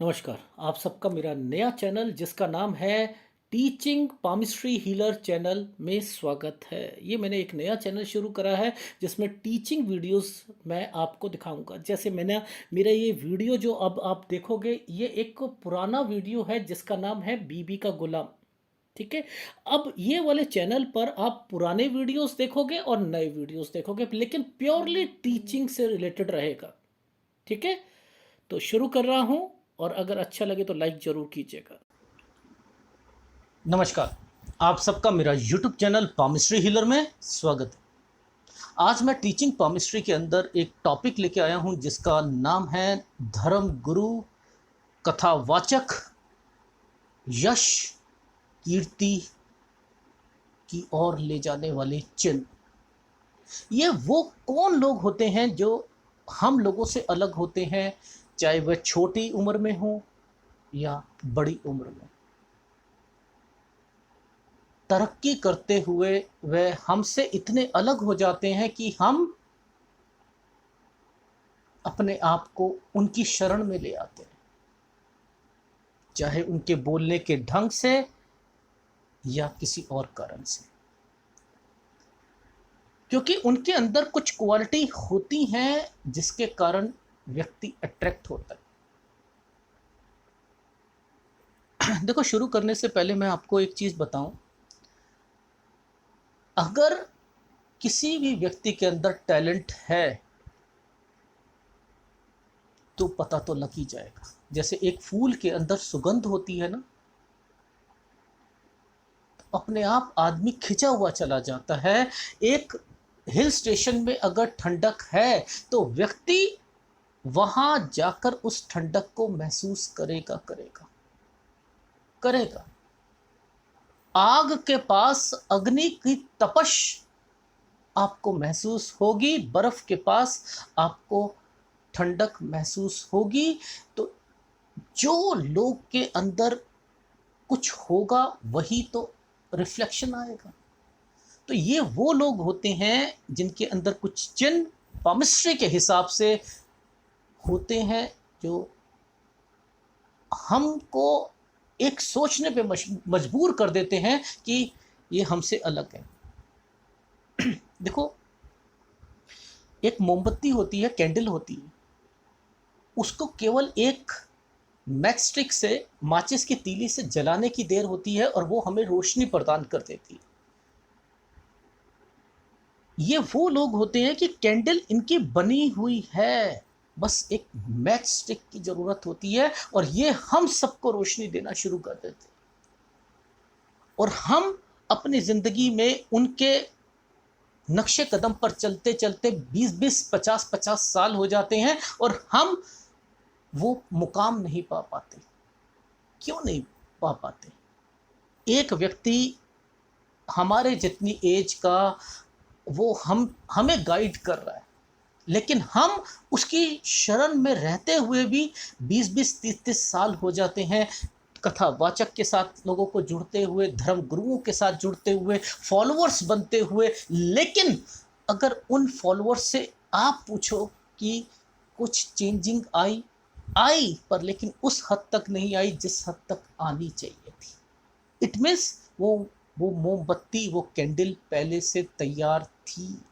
नमस्कार। आप सबका मेरा नया चैनल जिसका नाम है टीचिंग पामिस्ट्री हीलर चैनल में स्वागत है। ये मैंने एक नया चैनल शुरू करा है जिसमें टीचिंग वीडियोस मैं आपको दिखाऊंगा। जैसे मैंने मेरा ये वीडियो जो अब आप देखोगे, ये एक पुराना वीडियो है जिसका नाम है बीबी का गुलाम। ठीक है। अब ये वाले चैनल पर आप पुराने वीडियोस देखोगे और नए वीडियोस देखोगे, लेकिन प्योरली टीचिंग से रिलेटेड रहेगा। ठीक है। तो शुरू कर रहा हूं, और अगर अच्छा लगे तो लाइक ज़रूर कीजिएगा। नमस्कार। आप सबका मेरा यूट्यूब चैनल पामिस्ट्री हीलर में स्वागत है। आज मैं टीचिंग पामिस्ट्री के अंदर एक टॉपिक लेके आया हूं जिसका नाम है धर्म गुरु, कथावाचक, यश, कीर्ति की ओर ले जाने वाले चिन्ह। ये वो कौन लोग होते हैं जो हम लोगों से अलग होते हैं, चाहे वह छोटी उम्र में हो या बड़ी उम्र में। तरक्की करते हुए वह हमसे इतने अलग हो जाते हैं कि हम अपने आप को उनकी शरण में ले आते हैं, चाहे उनके बोलने के ढंग से या किसी और कारण से, क्योंकि उनके अंदर कुछ क्वालिटी होती हैं जिसके कारण व्यक्ति अट्रैक्ट होता है। देखो, शुरू करने से पहले मैं आपको एक चीज बताऊं। अगर किसी भी व्यक्ति के अंदर टैलेंट है तो पता तो लग ही जाएगा। जैसे एक फूल के अंदर सुगंध होती है ना, तो अपने आप आदमी खिंचा हुआ चला जाता है। एक हिल स्टेशन में अगर ठंडक है तो व्यक्ति वहां जाकर उस ठंडक को महसूस करेगा करेगा करेगा। आग के पास अग्नि की तपश आपको महसूस होगी, बर्फ के पास आपको ठंडक महसूस होगी। तो जो लोग के अंदर कुछ होगा वही तो रिफ्लेक्शन आएगा। तो ये वो लोग होते हैं जिनके अंदर कुछ चिन्ह पामिस्ट्री के हिसाब से होते हैं, जो हमको एक सोचने पे मजबूर कर देते हैं कि ये हमसे अलग है। देखो, एक मोमबत्ती होती है, कैंडल होती है, उसको केवल एक मैच स्टिक से, माचिस की तीली से जलाने की देर होती है और वो हमें रोशनी प्रदान कर देती है। ये वो लोग होते हैं कि कैंडल इनकी बनी हुई है, बस एक मैच स्टिक की जरूरत होती है और ये हम सबको रोशनी देना शुरू कर देते हैं। और हम अपनी जिंदगी में उनके नक्शे कदम पर चलते चलते 20-20, 50-50 साल हो जाते हैं और हम वो मुकाम नहीं पा पाते। क्यों नहीं पा पाते? एक व्यक्ति हमारे जितनी एज का, वो हमें गाइड कर रहा है, लेकिन हम उसकी शरण में रहते हुए भी 20-20, 30-30 साल हो जाते हैं। कथावाचक के साथ लोगों को जुड़ते हुए, धर्म गुरुओं के साथ जुड़ते हुए, फॉलोअर्स बनते हुए। लेकिन अगर उन फॉलोअर्स से आप पूछो कि कुछ चेंजिंग आई पर लेकिन उस हद तक नहीं आई जिस हद तक आनी चाहिए थी। इट मीन्स वो मोमबत्ती, वो कैंडल पहले से तैयार थी,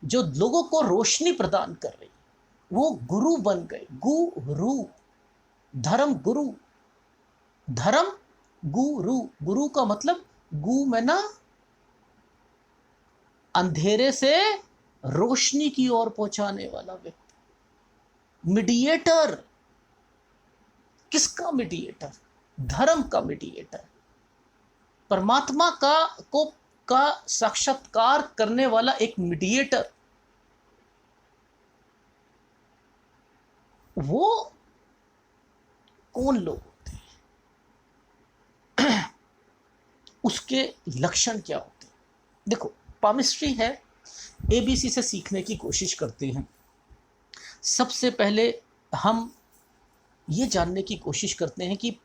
जो लोगों को रोशनी प्रदान कर रही, वो गुरु बन गए। गुरु, धर्म गुरु, धर्म गुरु। गुरु का मतलब गु में ना, अंधेरे से रोशनी की ओर पहुंचाने वाला व्यक्ति। मीडिएटर, किसका मीडिएटर? धर्म का मीडिएटर, परमात्मा का साक्षात्कार करने वाला एक मीडिएटर। वो कौन लोग होते हैं? उसके लक्षण क्या होते हैं? देखो, पामिस्ट्री है, एबीसी से सीखने की कोशिश करते हैं। सबसे पहले हम ये जानने की कोशिश करते हैं कि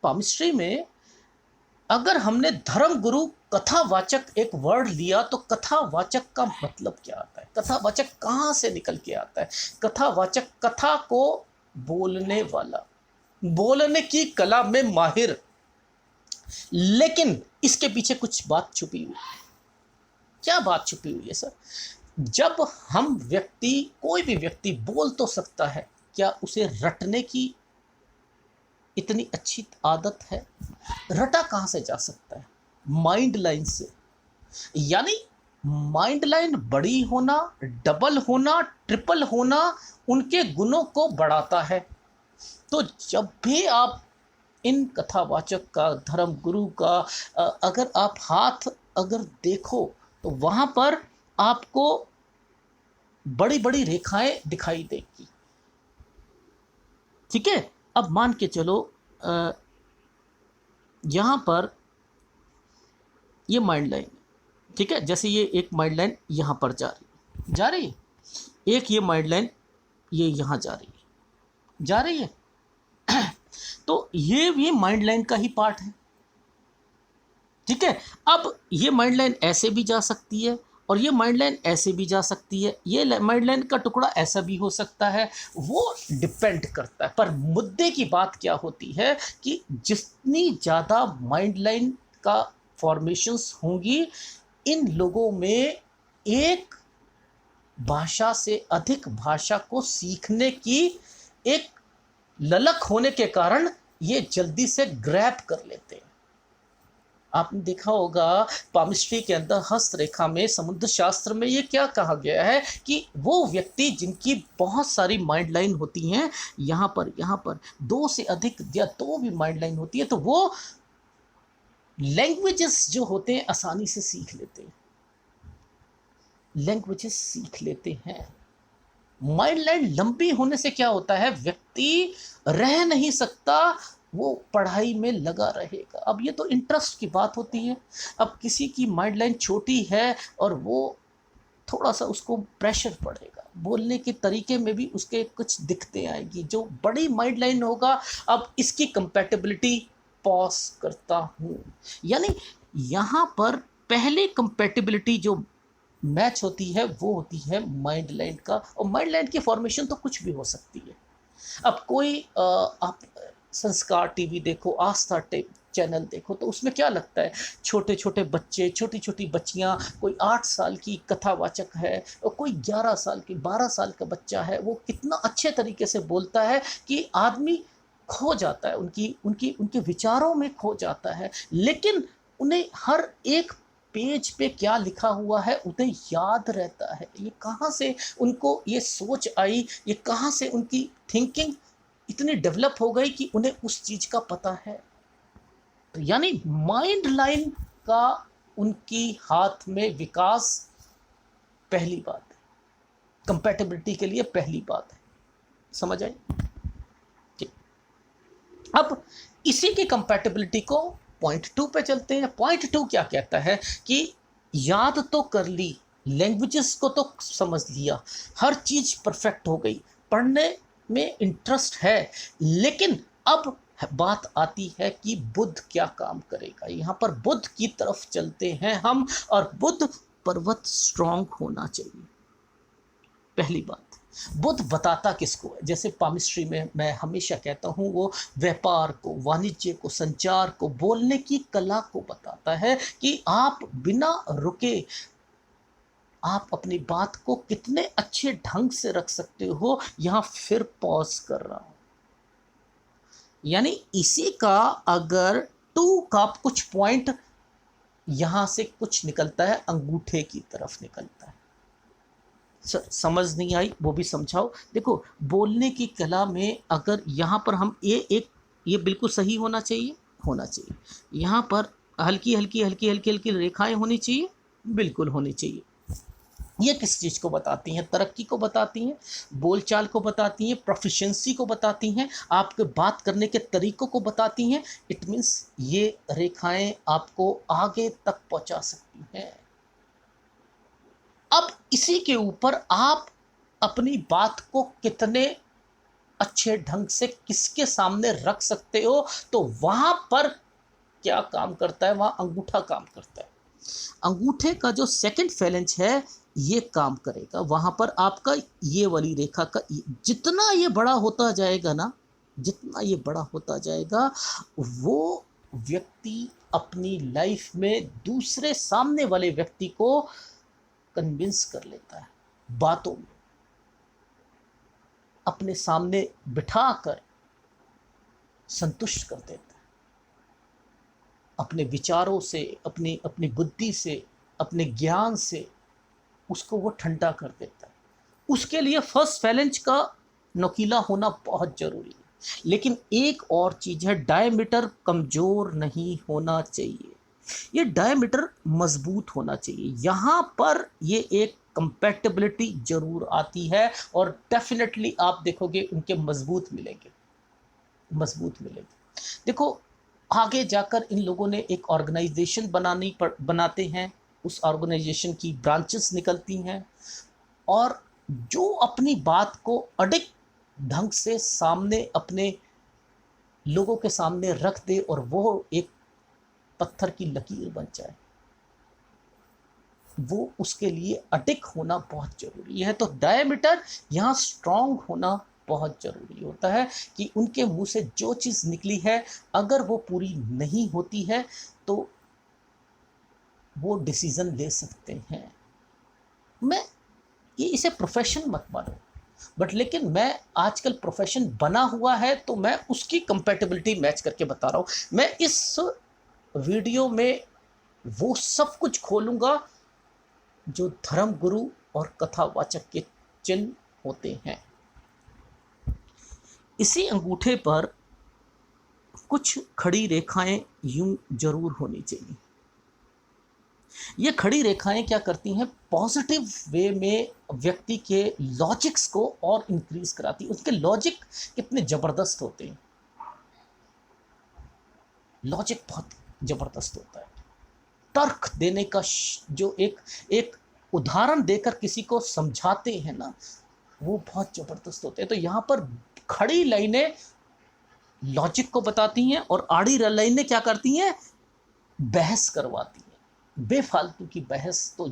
पामिस्ट्री में अगर हमने धर्म गुरु, कथावाचक एक वर्ड लिया तो कथावाचक का मतलब क्या आता है? कथावाचक कहाँ से निकल के आता है? कथावाचक कथा को बोलने वाला, बोलने की कला में माहिर, लेकिन इसके पीछे कुछ बात छुपी हुई है। क्या बात छुपी हुई है सर? जब हम व्यक्ति, कोई भी व्यक्ति बोल तो सकता है, क्या उसे रटने की इतनी अच्छी आदत है? रटा कहां से जा सकता है? माइंड लाइन से। यानी माइंड लाइन बड़ी होना, डबल होना, ट्रिपल होना उनके गुणों को बढ़ाता है। तो जब भी आप इन कथावाचक का, धर्म गुरु का अगर आप हाथ अगर देखो तो वहां पर आपको बड़ी बड़ी रेखाएं दिखाई देगी। ठीक है, अब मान के चलो यहां पर ये माइंड लाइन, ठीक है, जैसे ये एक माइंड लाइन यहां पर जा रही है, एक ये माइंड लाइन ये यहां जा रही है तो ये माइंड लाइन का ही पार्ट है। ठीक है, अब ये माइंड लाइन ऐसे भी जा सकती है और ये माइंड लाइन ऐसे भी जा सकती है, ये माइंड लाइन का टुकड़ा ऐसा भी हो सकता है, वो डिपेंड करता है। पर मुद्दे की बात क्या होती है कि जितनी ज़्यादा माइंड लाइन का फॉर्मेशंस होंगी, इन लोगों में एक भाषा से अधिक भाषा को सीखने की एक ललक होने के कारण ये जल्दी से ग्रैब कर लेते हैं। आपने देखा होगा पामिस्ट्री के अंदर हस्तरेखा में, समुद्र शास्त्र में ये क्या कहा गया है कि वो व्यक्ति जिनकी बहुत सारी माइंड लाइन होती हैं, यहाँ पर दो से अधिक या दो भी माइंड लाइन होती है, तो वो लैंग्वेजेस जो होते हैं आसानी से सीख लेते हैं, लैंग्वेजेस सीख लेते हैं। माइंड लाइन लंबी होने से क्या होता है, व्यक्ति रह नहीं सकता, वो पढ़ाई में लगा रहेगा। अब ये तो इंटरेस्ट की बात होती है। अब किसी की माइंड लाइन छोटी है और वो थोड़ा सा उसको प्रेशर पड़ेगा, बोलने के तरीके में भी उसके कुछ दिक्कतें आएगी। जो बड़ी माइंड लाइन होगा, अब इसकी कंपैटिबिलिटी पॉज करता हूँ, यानी यहाँ पर पहले कंपैटिबिलिटी जो मैच होती है वो होती है माइंड लाइन का। और माइंड लाइन की फॉर्मेशन तो कुछ भी हो सकती है। अब कोई आप संस्कार टीवी देखो, आस्था चैनल देखो, तो उसमें क्या लगता है, छोटे छोटे बच्चे, छोटी छोटी बच्चियां, कोई 8 साल की कथावाचक है और कोई 11 साल की, 12 साल का बच्चा है, वो कितना अच्छे तरीके से बोलता है कि आदमी खो जाता है, उनकी उनकी उनके विचारों में खो जाता है। लेकिन उन्हें हर एक पेज पे क्या लिखा हुआ है उन्हें याद रहता है। ये कहाँ से उनको ये सोच आई, ये कहाँ से उनकी थिंकिंग इतनी डेवलप हो गई कि उन्हें उस चीज का पता है। तो यानी माइंड लाइन का उनकी हाथ में विकास पहली बात है, कंपैटिबिलिटी के लिए पहली बात है। समझ आई? ठीक, अब इसी की कंपैटिबिलिटी को पॉइंट 2 पे चलते हैं। पॉइंट 2 क्या कहता है कि याद तो कर ली, लैंग्वेजेस को तो समझ लिया, हर चीज परफेक्ट हो गई, पढ़ने में इंटरेस्ट है, लेकिन अब बात आती है कि बुद्ध क्या काम करेगा। यहाँ पर बुद्ध की तरफ चलते हैं हम, और बुद्ध पर्वत स्ट्रांग होना चाहिए। पहली बात, बुद्ध बताता किसको है? जैसे पामिस्ट्री में मैं हमेशा कहता हूँ, वो व्यापार को, वाणिज्य को, संचार को, बोलने की कला को बताता है कि आप बिना रुके आप अपनी बात को कितने अच्छे ढंग से रख सकते हो। यहां फिर पॉज कर रहा हूं, यानी इसी का अगर 2 का कुछ पॉइंट यहां से कुछ निकलता है, अंगूठे की तरफ निकलता है। समझ नहीं आई वो भी समझाओ। देखो, बोलने की कला में अगर यहां पर हम ये बिल्कुल सही होना चाहिए, यहां पर हल्की हल्की हल्की हल्की हल्की रेखाएं होनी चाहिए, बिल्कुल होनी चाहिए। ये किस चीज़ को बताती हैं? तरक्की को बताती हैं, बोलचाल को बताती हैं, प्रोफिशिएंसी को बताती हैं, आपके बात करने के तरीकों को बताती हैं। इट मीन्स ये रेखाएं आपको आगे तक पहुंचा सकती हैं। अब इसी के ऊपर आप अपनी बात को कितने अच्छे ढंग से किसके सामने रख सकते हो, तो वहां पर क्या काम करता है, वहां अंगूठा काम करता है। अंगूठे का जो सेकंड फैलेंज है, ये काम करेगा, वहाँ पर आपका ये वाली रेखा का जितना ये बड़ा होता जाएगा ना, जितना ये बड़ा होता जाएगा, वो व्यक्ति अपनी लाइफ में दूसरे सामने वाले व्यक्ति को कन्विंस कर लेता है, बातों में अपने सामने बिठा कर संतुष्ट कर देता है, अपने विचारों से, अपनी अपनी बुद्धि से, अपने ज्ञान से उसको वो ठंडा कर देता है। उसके लिए फर्स्ट फैलेंज का नुकीला होना बहुत जरूरी है। लेकिन एक और चीज है, डायमीटर कमजोर नहीं होना चाहिए, ये डायमीटर मजबूत होना चाहिए। यहां पर ये एक कंपैटिबिलिटी जरूर आती है और डेफिनेटली आप देखोगे उनके मजबूत मिलेंगे, मजबूत मिलेंगे। देखो आगे जाकर इन लोगों ने एक ऑर्गेनाइजेशन बनाते हैं, उस ऑर्गेनाइजेशन की ब्रांचेस निकलती हैं, और जो अपनी बात को अडिग ढंग से सामने अपने लोगों के सामने रख दे और वो एक पत्थर की लकीर बन जाए, वो उसके लिए अडिग होना बहुत जरूरी है। तो डायमीटर यहाँ स्ट्रांग होना बहुत जरूरी होता है कि उनके मुंह से जो चीज निकली है अगर वो पूरी नहीं होती है तो वो डिसीजन ले सकते हैं। मैं ये इसे प्रोफेशन मत मानो, बट लेकिन मैं आजकल प्रोफेशन बना हुआ है तो मैं उसकी कंपैटिबिलिटी मैच करके बता रहा हूं। मैं इस वीडियो में वो सब कुछ खोलूंगा जो धर्म गुरु और कथावाचक के चिन्ह होते हैं। इसी अंगूठे पर कुछ खड़ी रेखाएं यूं जरूर होनी चाहिए। ये खड़ी रेखाएं क्या करती हैं, पॉजिटिव वे में व्यक्ति के लॉजिक्स को और इंक्रीज कराती है। उसके लॉजिक कितने जबरदस्त होते हैं, लॉजिक बहुत जबरदस्त होता है। तर्क देने का जो एक उदाहरण देकर किसी को समझाते हैं ना, वो बहुत जबरदस्त होते हैं। तो यहां पर खड़ी लाइनें लॉजिक को बताती हैं और आड़ी लाइनें क्या करती हैं, बहस करवाती हैं, बेफालतू की बहस। तो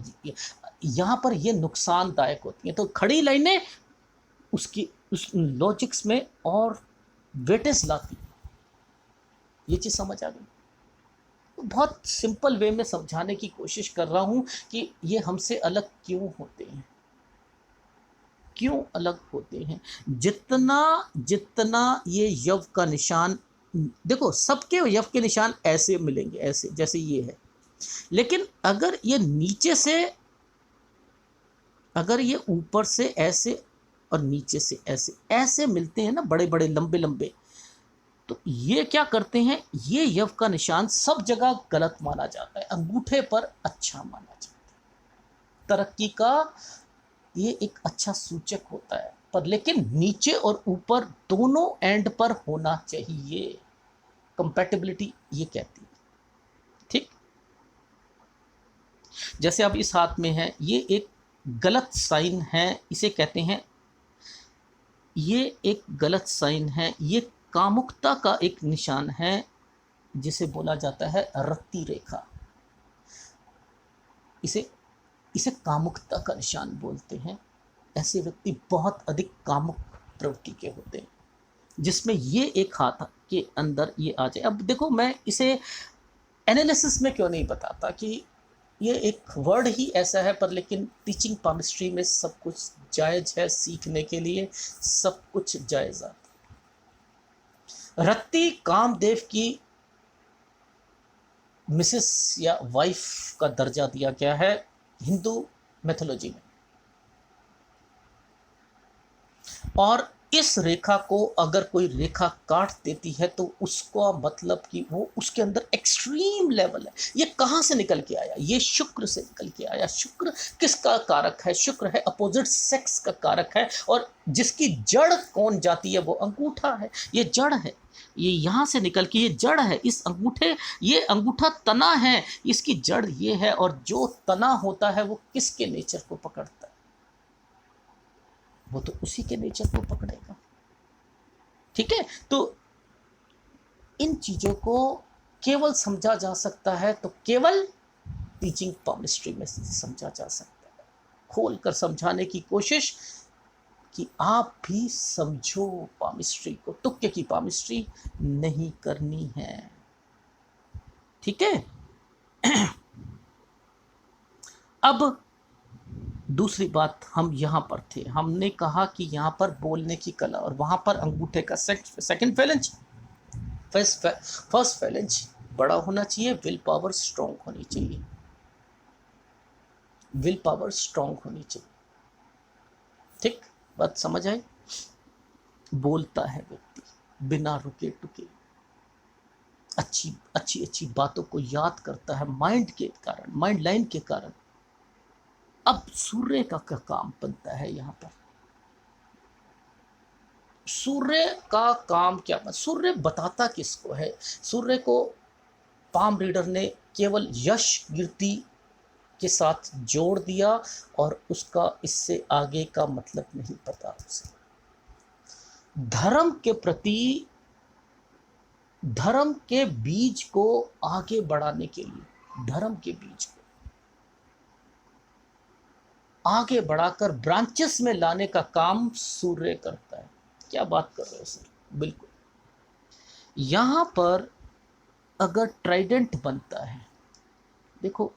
यहां पर ये नुकसानदायक होती हैं। तो खड़ी लाइनें उसकी उस लॉजिक्स में और वेटेज लाती हैं। ये चीज समझ आ गई? तो बहुत सिंपल वे में समझाने की कोशिश कर रहा हूं कि ये हमसे अलग क्यों होते हैं, क्यों अलग होते हैं। जितना जितना ये यव का निशान, देखो सबके यव के निशान ऐसे मिलेंगे, ऐसे जैसे ये है, लेकिन अगर ये नीचे से, अगर ये ऊपर से ऐसे और नीचे से ऐसे ऐसे मिलते हैं ना, बड़े बड़े लंबे लंबे, तो ये क्या करते हैं, ये यव का निशान सब जगह गलत माना जाता है, अंगूठे पर अच्छा माना जाता है। तरक्की का ये एक अच्छा सूचक होता है, पर लेकिन नीचे और ऊपर दोनों एंड पर होना चाहिए, कंपैटिबिलिटी ये कहती है। ठीक, जैसे अब इस हाथ में है, ये एक गलत साइन है, इसे कहते हैं, ये एक गलत साइन है, ये कामुकता का एक निशान है जिसे बोला जाता है रत्ती रेखा। इसे इसे कामुकता का निशान बोलते हैं। ऐसे व्यक्ति बहुत अधिक कामुक प्रवृत्ति के होते हैं, जिसमें ये एक हाथ के अंदर ये आ जाए। अब देखो मैं इसे एनालिसिस में क्यों नहीं बताता कि ये एक वर्ड ही ऐसा है, पर लेकिन टीचिंग पामिस्ट्री में सब कुछ जायज है, सीखने के लिए सब कुछ जायज आता। रत्ती कामदेव की मिसेस या वाइफ का दर्जा दिया गया है हिंदू मैथोलॉजी में, और इस रेखा को अगर कोई रेखा काट देती है तो उसका मतलब कि वो उसके अंदर एक्सट्रीम लेवल है। ये कहाँ से निकल के आया, ये शुक्र से निकल के आया। शुक्र किसका कारक है, शुक्र है अपोजिट सेक्स का कारक है, और जिसकी जड़ कौन जाती है, वो अंगूठा है, ये जड़ है, ये यहाँ से निकल के ये जड़ है। इस अंगूठे, ये अंगूठा तना है, इसकी जड़ ये है, और जो तना होता है वो किसके नेचर को पकड़ता है, वो तो उसी के नेचर को पकड़ेगा। ठीक है, तो इन चीजों को केवल समझा जा सकता है तो केवल टीचिंग पामिस्ट्री में समझा जा सकता है। खोल कर समझाने की कोशिश कि आप भी समझो पामिस्ट्री को, तुक्के की पामिस्ट्री नहीं करनी है। ठीक है। अब दूसरी बात, हम यहाँ पर थे, हमने कहा कि यहाँ पर बोलने की कला और वहाँ पर अंगूठे का सेकंड फैलेंज, फर्स्ट फैलेंज बड़ा होना चाहिए, विल पावर स्ट्रॉन्ग होनी चाहिए, विल पावर स्ट्रॉन्ग होनी चाहिए। ठीक, बात समझ आई। बोलता है व्यक्ति बिना रुके टुके, अच्छी अच्छी अच्छी बातों को याद करता है माइंड के कारण, माइंड लाइन के कारण। अब सूर्य का क्या काम बनता है यहाँ पर? सूर्य का काम क्या? सूर्य बताता किसको है? सूर्य को पाम रीडर ने केवल यश कीर्ति के साथ जोड़ दिया और उसका इससे आगे का मतलब नहीं पता उसे। धर्म के प्रति, धर्म के बीज को आगे बढ़ाने के लिए, धर्म के बीज को आगे बढ़ाकर ब्रांचेस में लाने का काम सूर्य करता है। क्या बात कर रहे हो सर? बिल्कुल। यहां पर अगर ट्राइडेंट बनता है, देखो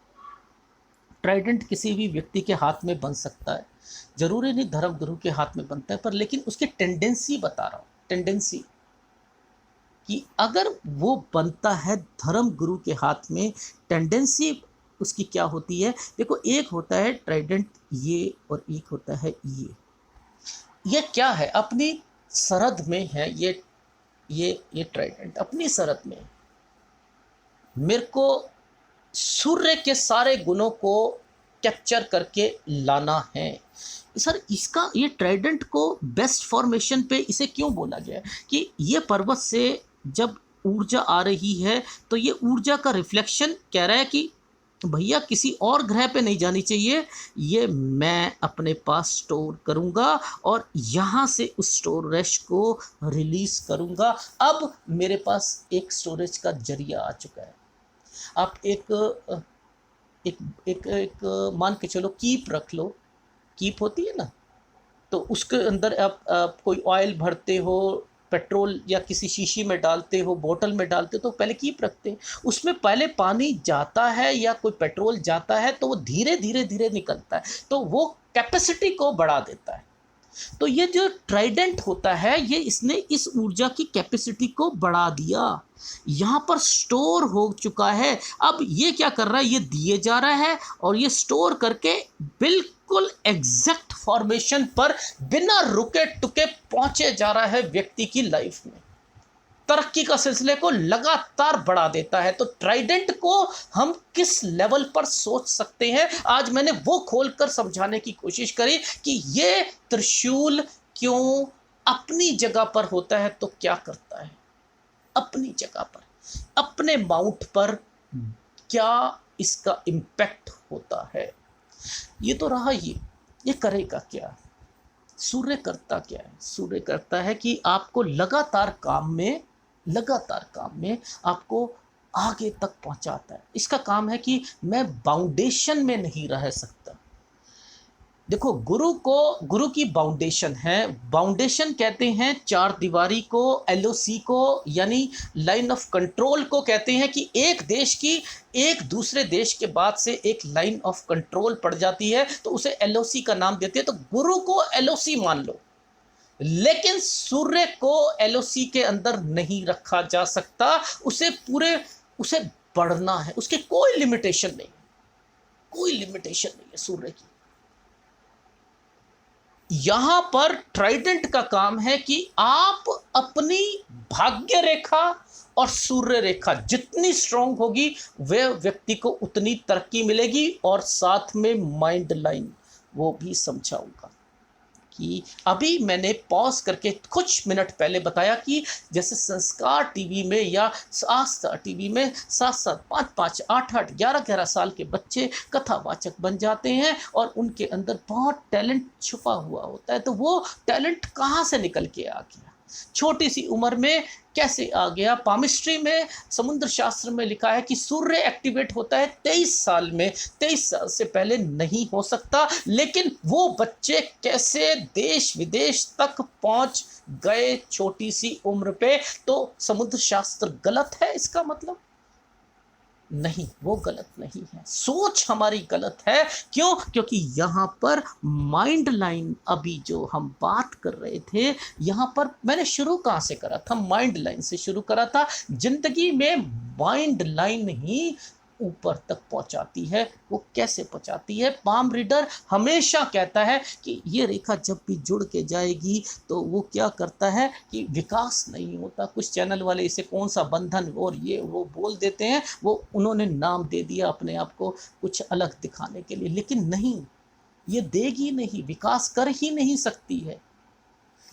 ट्राइडेंट किसी भी व्यक्ति के हाथ में बन सकता है, जरूरी नहीं धर्म गुरु के हाथ में बनता है, पर लेकिन उसकी टेंडेंसी बता रहा हूं, टेंडेंसी कि अगर वो बनता है धर्म गुरु के हाथ में, टेंडेंसी उसकी क्या होती है? देखो, एक होता है ट्राइडेंट ये और एक होता है ये क्या है? अपनी सरहद में है ये ट्राइडेंट अपनी सरहद में। मेरे को सूर्य के सारे गुणों को कैप्चर करके लाना है। सर, इसका ये ट्राइडेंट को बेस्ट फॉर्मेशन पे इसे क्यों बोला गया है कि ये पर्वत से जब ऊर्जा आ रही है तो ये ऊर्जा का रिफ्लेक्शन कह रहा है कि भैया किसी और ग्रह पे नहीं जानी चाहिए, ये मैं अपने पास स्टोर करूंगा और यहाँ से उस स्टोरेज को रिलीज करूंगा। अब मेरे पास एक स्टोरेज का जरिया आ चुका है। आप एक एक एक, एक मान के चलो कीप रख लो, कीप होती है ना, तो उसके अंदर आप कोई ऑयल भरते हो, पेट्रोल या किसी शीशी में डालते हो, बोतल में डालते हो, तो पहले कीप रखते हैं, उसमें पहले पानी जाता है या कोई पेट्रोल जाता है तो वो धीरे धीरे धीरे निकलता है, तो वो कैपेसिटी को बढ़ा देता है। तो ये जो ट्राइडेंट होता है, ये इसने इस ऊर्जा की कैपेसिटी को बढ़ा दिया, यहाँ पर स्टोर हो चुका है। अब ये क्या कर रहा है? ये दिए जा रहा है और ये स्टोर करके बिल्कुल एग्जैक्ट फॉर्मेशन पर बिना रुके टुके पहुंचे जा रहा है व्यक्ति की लाइफ में, तरक्की का सिलसिले को लगातार बढ़ा देता है। तो ट्राइडेंट को हम किस लेवल पर सोच सकते हैं, आज मैंने वो खोलकर समझाने की कोशिश करी कि ये त्रिशूल क्यों अपनी जगह पर होता है तो क्या करता है, अपनी जगह पर, अपने माउंट पर क्या इसका इम्पैक्ट होता है। ये तो रहा, ये करेगा क्या? सूर्य करता क्या है? सूर्य करता है कि आपको लगातार काम में आपको आगे तक पहुंचाता है। इसका काम है कि मैं बाउंडेशन में नहीं रह सकता। देखो, गुरु की बाउंडेशन है, बाउंडेशन कहते हैं चार दीवारी को, एलओसी को, यानी लाइन ऑफ कंट्रोल को कहते हैं कि एक देश की एक दूसरे देश के बाद से एक लाइन ऑफ कंट्रोल पड़ जाती है तो उसे एलओसी का नाम देते हैं। तो गुरु को एलओसी मान लो, लेकिन सूर्य को एलओसी के अंदर नहीं रखा जा सकता, उसे बढ़ना है, उसकी कोई लिमिटेशन नहीं, कोई लिमिटेशन नहीं है सूर्य की। यहां पर ट्राइडेंट का काम है कि आप अपनी भाग्य रेखा और सूर्य रेखा जितनी स्ट्रांग होगी वह व्यक्ति को उतनी तरक्की मिलेगी। और साथ में माइंड लाइन वो भी समझाऊंगा कि अभी मैंने पॉज करके कुछ मिनट पहले बताया कि जैसे संस्कार टीवी में या आस्था टीवी में 7-7, 5-5, 8-8, 11-11 साल के बच्चे कथावाचक बन जाते हैं और उनके अंदर बहुत टैलेंट छुपा हुआ होता है। तो वो टैलेंट कहाँ से निकल के आ गया? छोटी सी उम्र में कैसे आ गया? पामिस्ट्री में, समुद्र शास्त्र में लिखा है कि सूर्य एक्टिवेट होता है 23 साल में, 23 साल से पहले नहीं हो सकता। लेकिन वो बच्चे कैसे देश विदेश तक पहुंच गए छोटी सी उम्र पे? तो समुद्र शास्त्र गलत है इसका मतलब? नहीं, वो गलत नहीं है, सोच हमारी गलत है। क्यों? क्योंकि यहाँ पर माइंड लाइन, अभी जो हम बात कर रहे थे, यहाँ पर मैंने शुरू कहाँ से करा था? माइंड लाइन से शुरू करा था। जिंदगी में माइंड लाइन ही ऊपर तक पहुंचाती है। वो कैसे पहुंचाती है? पाम रीडर हमेशा कहता है कि ये रेखा जब भी जुड़ के जाएगी तो वो क्या करता है कि विकास नहीं होता। कुछ चैनल वाले इसे कौन सा बंधन और ये वो बोल देते हैं, वो उन्होंने नाम दे दिया अपने आप को कुछ अलग दिखाने के लिए, लेकिन नहीं, ये देगी नहीं, विकास कर ही नहीं सकती है।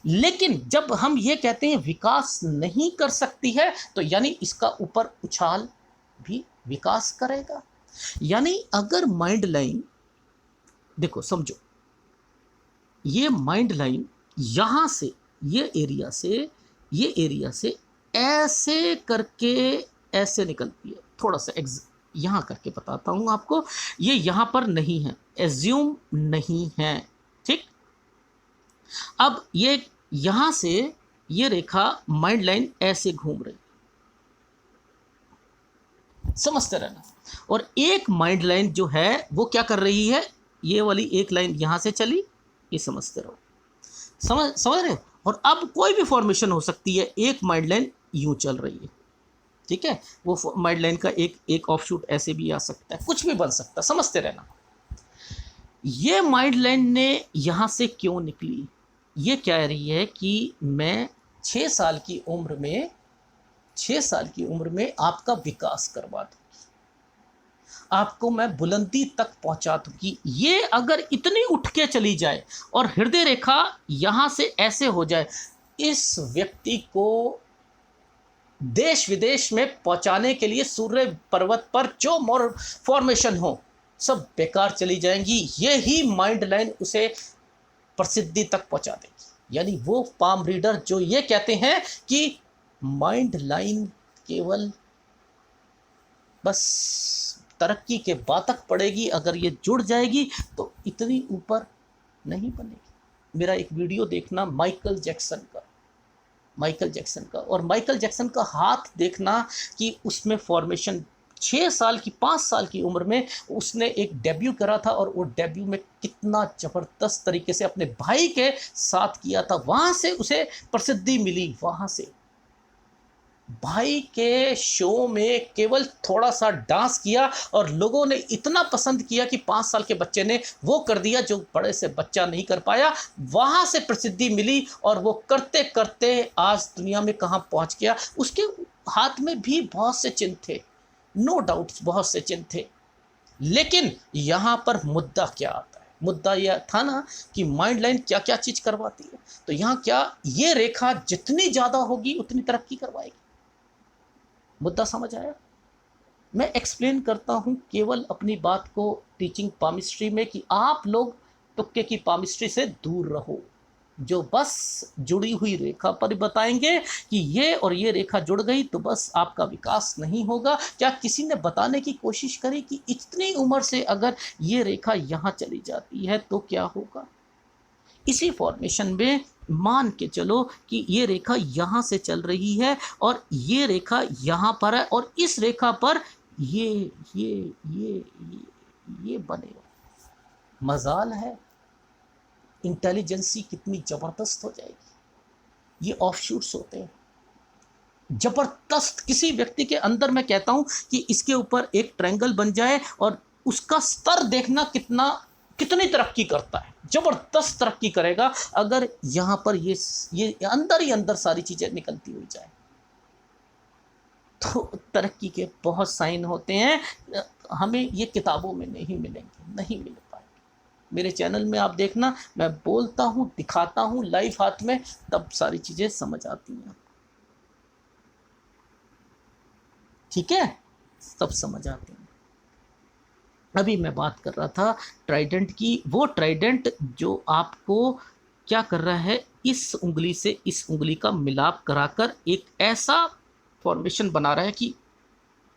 लेकिन जब हम ये कहते हैं विकास नहीं कर सकती है, तो यानी इसका ऊपर उछाल भी विकास करेगा। यानी अगर माइंड लाइन, देखो समझो, ये माइंड लाइन यहां से, ये एरिया से ऐसे करके ऐसे निकलती है। थोड़ा सा यहां करके बताता हूं आपको। ये यहां पर नहीं है, एज्यूम नहीं है, ठीक। अब ये यहां से ये रेखा माइंड लाइन ऐसे घूम रही, समझते रहना। और एक माइंड लाइन जो है वो क्या कर रही है, ये वाली एक लाइन यहां से चली, ये समझते रहो, समझ रहे हो। और अब कोई भी फॉर्मेशन हो सकती है, एक माइंड लाइन यूं चल रही है, ठीक है। वो माइंड लाइन का एक ऑफशूट ऐसे भी आ सकता है, कुछ भी बन सकता है, समझते रहना। ये माइंड लाइन ने यहां से क्यों निकली? ये कह रही है कि मैं 6 साल की उम्र में, 6 साल की उम्र में आपका विकास करवा दूंगी, आपको मैं बुलंदी तक पहुंचा दूंगी। ये अगर इतनी उठ के चली जाए और हृदय रेखा यहां से ऐसे हो जाए, इस व्यक्ति को देश विदेश में पहुंचाने के लिए सूर्य पर्वत पर जो फॉर्मेशन हो सब बेकार चली जाएंगी। ये ही माइंड लाइन उसे प्रसिद्धि तक पहुंचा देगी। यानी वो पाम रीडर जो ये कहते हैं कि माइंड लाइन केवल बस तरक्की के बाद तक पड़ेगी, अगर ये जुड़ जाएगी तो इतनी ऊपर नहीं बनेगी। मेरा एक वीडियो देखना माइकल जैक्सन का, और माइकल जैक्सन का हाथ देखना कि उसमें फॉर्मेशन 6 साल की, 5 साल की उम्र में उसने एक डेब्यू करा था, और वो डेब्यू में कितना ज़बरदस्त तरीके से अपने भाई के साथ किया था। वहाँ से उसे प्रसिद्धि मिली, वहाँ से भाई के शो में केवल थोड़ा सा डांस किया और लोगों ने इतना पसंद किया कि 5 साल के बच्चे ने वो कर दिया जो बड़े से बच्चा नहीं कर पाया। वहाँ से प्रसिद्धि मिली और वो करते करते आज दुनिया में कहाँ पहुँच गया। उसके हाथ में भी बहुत से चिन्ह थे, नो डाउट बहुत से चिन्ह थे। लेकिन यहाँ पर मुद्दा क्या आता है? मुद्दा यह था ना कि माइंड लाइन क्या क्या चीज़ करवाती है। तो यहाँ क्या, ये रेखा जितनी ज़्यादा होगी उतनी तरक्की करवाएगी। मुद्दा समझ आया? मैं एक्सप्लेन करता हूँ केवल अपनी बात को टीचिंग पामिस्ट्री में कि आप लोग तुक्के की पामिस्ट्री से दूर रहो। जो बस जुड़ी हुई रेखा पर बताएंगे कि ये और ये रेखा जुड़ गई तो बस आपका विकास नहीं होगा। क्या किसी ने बताने की कोशिश करी कि इतनी उम्र से अगर ये रेखा यहाँ चली जाती है तो क्या होगा? इसी फॉर्मेशन में मान के चलो कि ये रेखा यहाँ से चल रही है और ये रेखा यहाँ पर है, और इस रेखा पर ये बनेगा। मजाल है, इंटेलिजेंसी कितनी ज़बरदस्त हो जाएगी। ये ऑफशूट्स होते हैं ज़बरदस्त। किसी व्यक्ति के अंदर मैं कहता हूँ कि इसके ऊपर एक ट्रायंगल बन जाए और उसका स्तर देखना कितनी तरक्की करता है, ज़बरदस्त तरक्की करेगा अगर यहाँ पर ये अंदर ही अंदर सारी चीज़ें निकलती हुई जाए। तो तरक्की के बहुत साइन होते हैं, हमें ये किताबों में नहीं मिलेंगे, नहीं मिल पाएंगे। मेरे चैनल में आप देखना, मैं बोलता हूँ, दिखाता हूँ लाइव हाथ में, तब सारी चीज़ें समझ आती हैं, ठीक है, तब समझ आती हैं। अभी मैं बात कर रहा था ट्राइडेंट की। वो ट्राइडेंट जो आपको क्या कर रहा है, इस उंगली से इस उंगली का मिलाप कराकर एक ऐसा फॉर्मेशन बना रहा है कि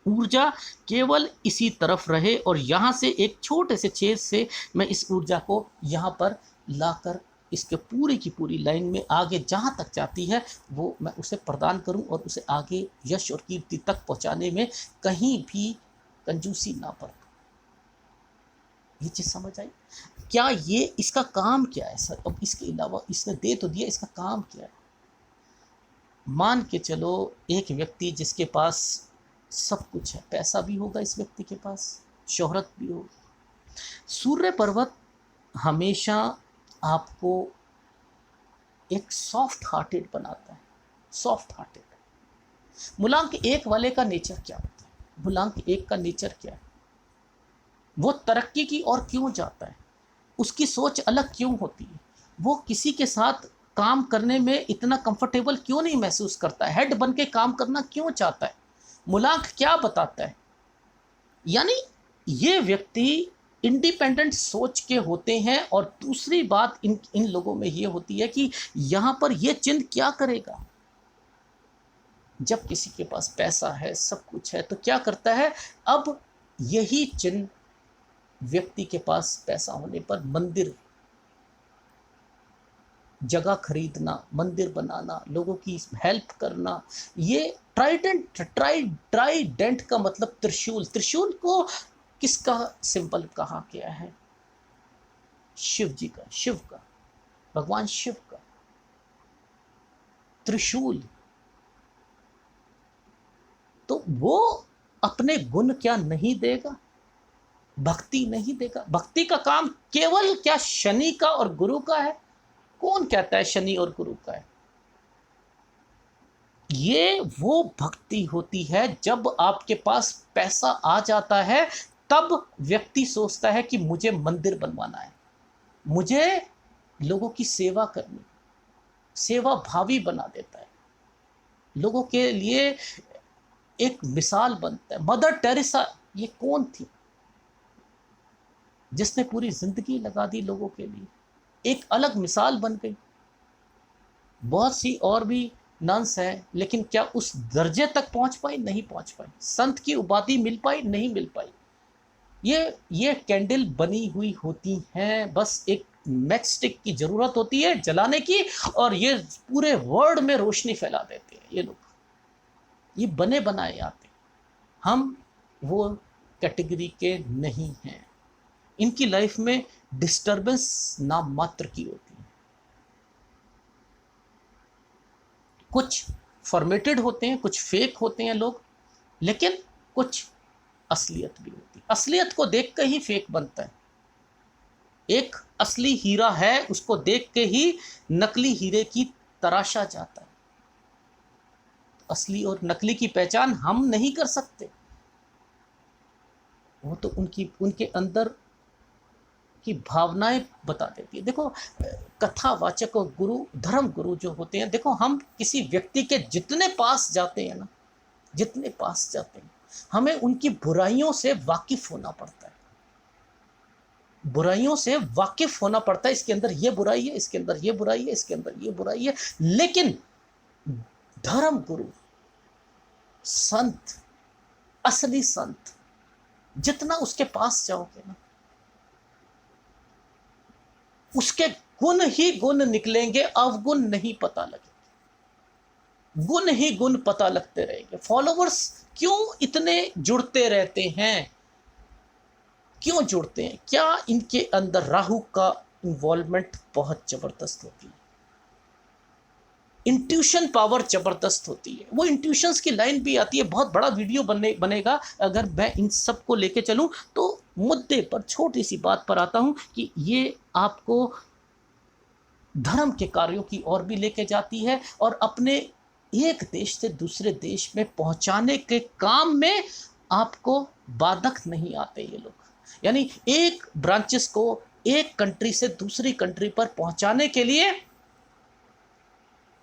ऊर्जा केवल इसी तरफ रहे, और यहाँ से एक छोटे से छेद से मैं इस ऊर्जा को यहाँ पर लाकर इसके पूरी की पूरी लाइन में आगे जहाँ तक जाती है वो मैं उसे प्रदान करूँ, और उसे आगे यश और कीर्ति तक पहुँचाने में कहीं भी कंजूसी ना बरतूं। ये चीज़ समझ आई? क्या ये इसका काम क्या है सर? अब इसके अलावा इसने दे तो दिया, इसका काम क्या है? मान के चलो एक व्यक्ति जिसके पास सब कुछ है, पैसा भी होगा इस व्यक्ति के पास, शोहरत भी हो, सूर्य पर्वत हमेशा आपको एक सॉफ्ट हार्टेड बनाता है, सॉफ्ट हार्टेड। मूलांक एक वाले का नेचर क्या होता है? मूलांक एक का नेचर क्या है? वो तरक्की की ओर क्यों जाता है? उसकी सोच अलग क्यों होती है? वो किसी के साथ काम करने में इतना कंफर्टेबल क्यों नहीं महसूस करता है? हेड बन के काम करना क्यों चाहता है? मूलांक क्या बताता है? यानी ये व्यक्ति इंडिपेंडेंट सोच के होते हैं। और दूसरी बात इन लोगों में ये होती है कि यहाँ पर ये चिन्ह क्या करेगा? जब किसी के पास पैसा है, सब कुछ है, तो क्या करता है? अब यही चिन्ह व्यक्ति के पास पैसा होने पर मंदिर, जगह खरीदना, मंदिर बनाना, लोगों की हेल्प करना, ये ट्राइडेंट का मतलब त्रिशूल। त्रिशूल को किसका सिंबल कहा गया है? शिव जी का, शिव का, भगवान शिव का त्रिशूल। तो वो अपने गुण क्या नहीं देगा? भक्ति नहीं देगा? भक्ति का काम केवल क्या शनि का और गुरु का है? कौन कहता है शनि और गुरु का है? ये वो भक्ति होती है जब आपके पास पैसा आ जाता है, तब व्यक्ति सोचता है कि मुझे मंदिर बनवाना है, मुझे लोगों की सेवा करनी, सेवा भावी बना देता है, लोगों के लिए एक मिसाल बनता है। मदर टेरेसा ये कौन थी? जिसने पूरी जिंदगी लगा दी लोगों के लिए, एक अलग मिसाल बन गई। बहुत सी और भी नंस है, लेकिन क्या उस दर्जे तक पहुंच पाई? नहीं पहुंच पाई। संत की उपाधि मिल पाई? नहीं मिल पाई। ये कैंडल बनी हुई होती हैं, बस एक मैचस्टिक की जरूरत होती है जलाने की, और ये पूरे वर्ल्ड में रोशनी फैला देते हैं ये लोग। ये बने बनाए आते, हम वो कैटेगरी के नहीं हैं। इनकी लाइफ में डिस्टर्बेंस नाम मात्र की होती है। कुछ फॉर्मेटेड होते हैं, कुछ फेक होते हैं लोग, लेकिन कुछ असलियत भी होती है। असलियत को देख के ही फेक बनता है। एक असली हीरा है, उसको देख के ही नकली हीरे की तराशा जाता है। असली और नकली की पहचान हम नहीं कर सकते, वो तो उनके अंदर की भावनाएं बता देती है। देखो, कथावाचक और गुरु, धर्म गुरु जो होते हैं, देखो हम किसी व्यक्ति के जितने पास जाते हैं ना, जितने पास जाते हैं, हमें उनकी बुराइयों से वाकिफ होना पड़ता है। बुराइयों से वाकिफ होना पड़ता है। इसके अंदर ये बुराई है, इसके अंदर ये बुराई है, इसके अंदर ये बुराई है। लेकिन धर्म गुरु, संत, असली संत, जितना उसके पास जाओगे ना, उसके गुण ही गुण निकलेंगे, अवगुण नहीं पता लगेंगे। गुण ही गुण पता लगते रहेंगे। फॉलोवर्स क्यों इतने जुड़ते रहते हैं? क्यों जुड़ते हैं? क्या इनके अंदर राहु का इन्वॉल्वमेंट बहुत जबरदस्त होती है। इंट्यूशन पावर जबरदस्त होती है। वो इंट्यूशंस की लाइन भी आती है। बहुत बड़ा वीडियो बनेगा अगर मैं इन सब को लेके चलूं। तो मुद्दे पर, छोटी सी बात पर आता हूं कि ये आपको धर्म के कार्यों की ओर भी लेके जाती है, और अपने एक देश से दूसरे देश में पहुंचाने के काम में आपको बाधक नहीं आते ये लोग। यानी एक ब्रांचेस को एक कंट्री से दूसरी कंट्री पर पहुंचाने के लिए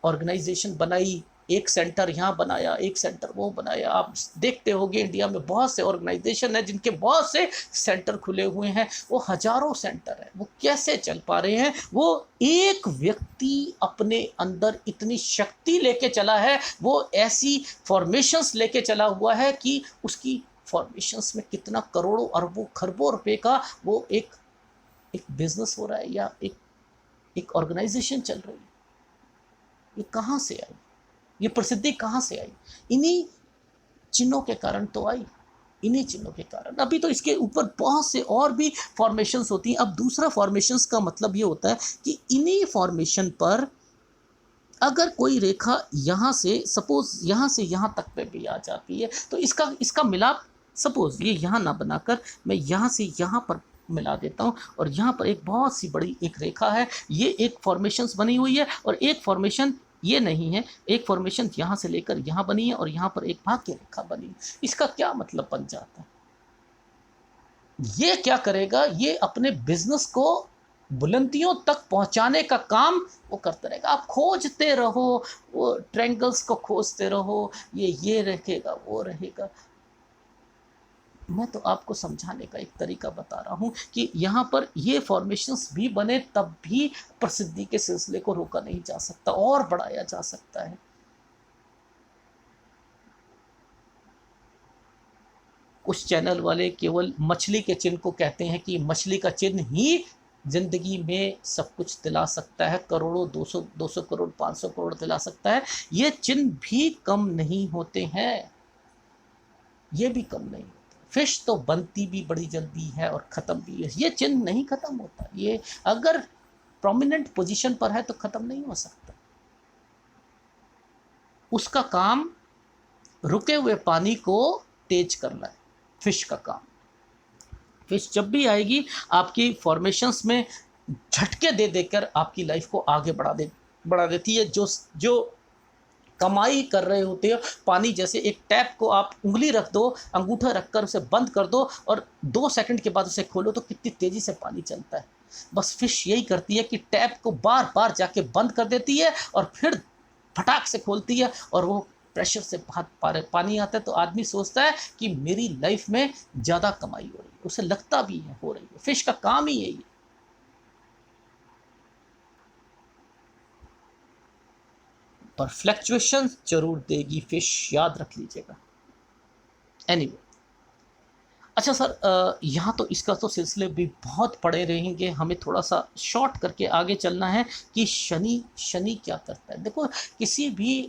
ऑर्गेनाइजेशन बनाई, एक सेंटर यहाँ बनाया, एक सेंटर वो बनाया। आप देखते होंगे इंडिया में बहुत से ऑर्गेनाइजेशन है जिनके बहुत से सेंटर खुले हुए हैं, वो हजारों सेंटर है। वो कैसे चल पा रहे हैं? वो एक व्यक्ति अपने अंदर इतनी शक्ति लेके चला है, वो ऐसी फॉर्मेशंस लेके चला हुआ है कि उसकी फॉर्मेशंस में कितना करोड़ों अरबों खरबों रुपए का वो एक एक बिजनेस हो रहा है, या एक ऑर्गेनाइजेशन चल रही है। ये कहाँ से आई? ये प्रसिद्धि कहाँ से आई? इन्हीं चिन्हों के कारण तो आई, इन्हीं चिन्हों के कारण। अभी तो इसके ऊपर बहुत से और भी फॉर्मेशंस होती हैं। अब दूसरा फॉर्मेशंस का मतलब ये होता है कि इन्हीं फॉर्मेशन पर अगर कोई रेखा यहाँ से, सपोज यहाँ से यहाँ तक पे भी आ जाती है, तो इसका इसका मिलाप, सपोज ये यहाँ ना बनाकर मैं यहाँ से यहाँ पर मिला देता हूँ, और यहाँ पर एक बहुत सी बड़ी एक रेखा है, ये एक फॉर्मेशंस बनी हुई है, और एक फॉर्मेशन ये नहीं है, एक फॉर्मेशन यहाँ से लेकर यहाँ बनी है, और यहाँ पर एक भाग्य रेखा बनी है। इसका क्या मतलब बन जाता है? ये क्या करेगा? ये अपने बिजनेस को बुलंदियों तक पहुंचाने का काम वो करता रहेगा। आप खोजते रहो, वो ट्रायंगल्स को खोजते रहो, ये रहेगा, वो रहेगा। मैं तो आपको समझाने का एक तरीका बता रहा हूं कि यहाँ पर ये फॉर्मेशंस भी बने तब भी प्रसिद्धि के सिलसिले को रोका नहीं जा सकता, और बढ़ाया जा सकता है। कुछ चैनल वाले केवल मछली के चिन्ह को कहते हैं कि मछली का चिन्ह ही जिंदगी में सब कुछ दिला सकता है, करोड़ों, 200 करोड़, 500 करोड़ दिला सकता है। ये चिन्ह भी कम नहीं होते हैं, ये भी कम नहीं होते। फिश तो बनती भी बड़ी जल्दी है और ख़त्म भी है, ये चिन्ह नहीं ख़त्म होता। ये अगर प्रोमिनेंट पोजीशन पर है तो ख़त्म नहीं हो सकता। उसका काम रुके हुए पानी को तेज करना है, फिश का काम। फिश जब भी आएगी आपकी फॉर्मेशंस में झटके दे देकर आपकी लाइफ को आगे बढ़ा देती है। जो कमाई कर रहे होते हो, पानी जैसे एक टैप को आप उंगली रख दो, अंगूठा रखकर उसे बंद कर दो, और 2 सेकंड के बाद उसे खोलो तो कितनी तेजी से पानी चलता है। बस फिश यही करती है कि टैप को बार बार जाके बंद कर देती है और फिर फटाक से खोलती है, और वो प्रेशर से बहुत पानी आता है। तो आदमी सोचता है कि मेरी लाइफ में ज़्यादा कमाई हो रही है, उसे लगता भी है हो रही है। फिश का काम ही यही है। पर फ्लक्चुएशन जरूर देगी फिश, याद रख लीजिएगा। एनीवे, अच्छा सर, यहाँ तो इसका तो सिलसिले भी बहुत पड़े रहेंगे, हमें थोड़ा सा शॉर्ट करके आगे चलना है कि शनि क्या करता है। देखो, किसी भी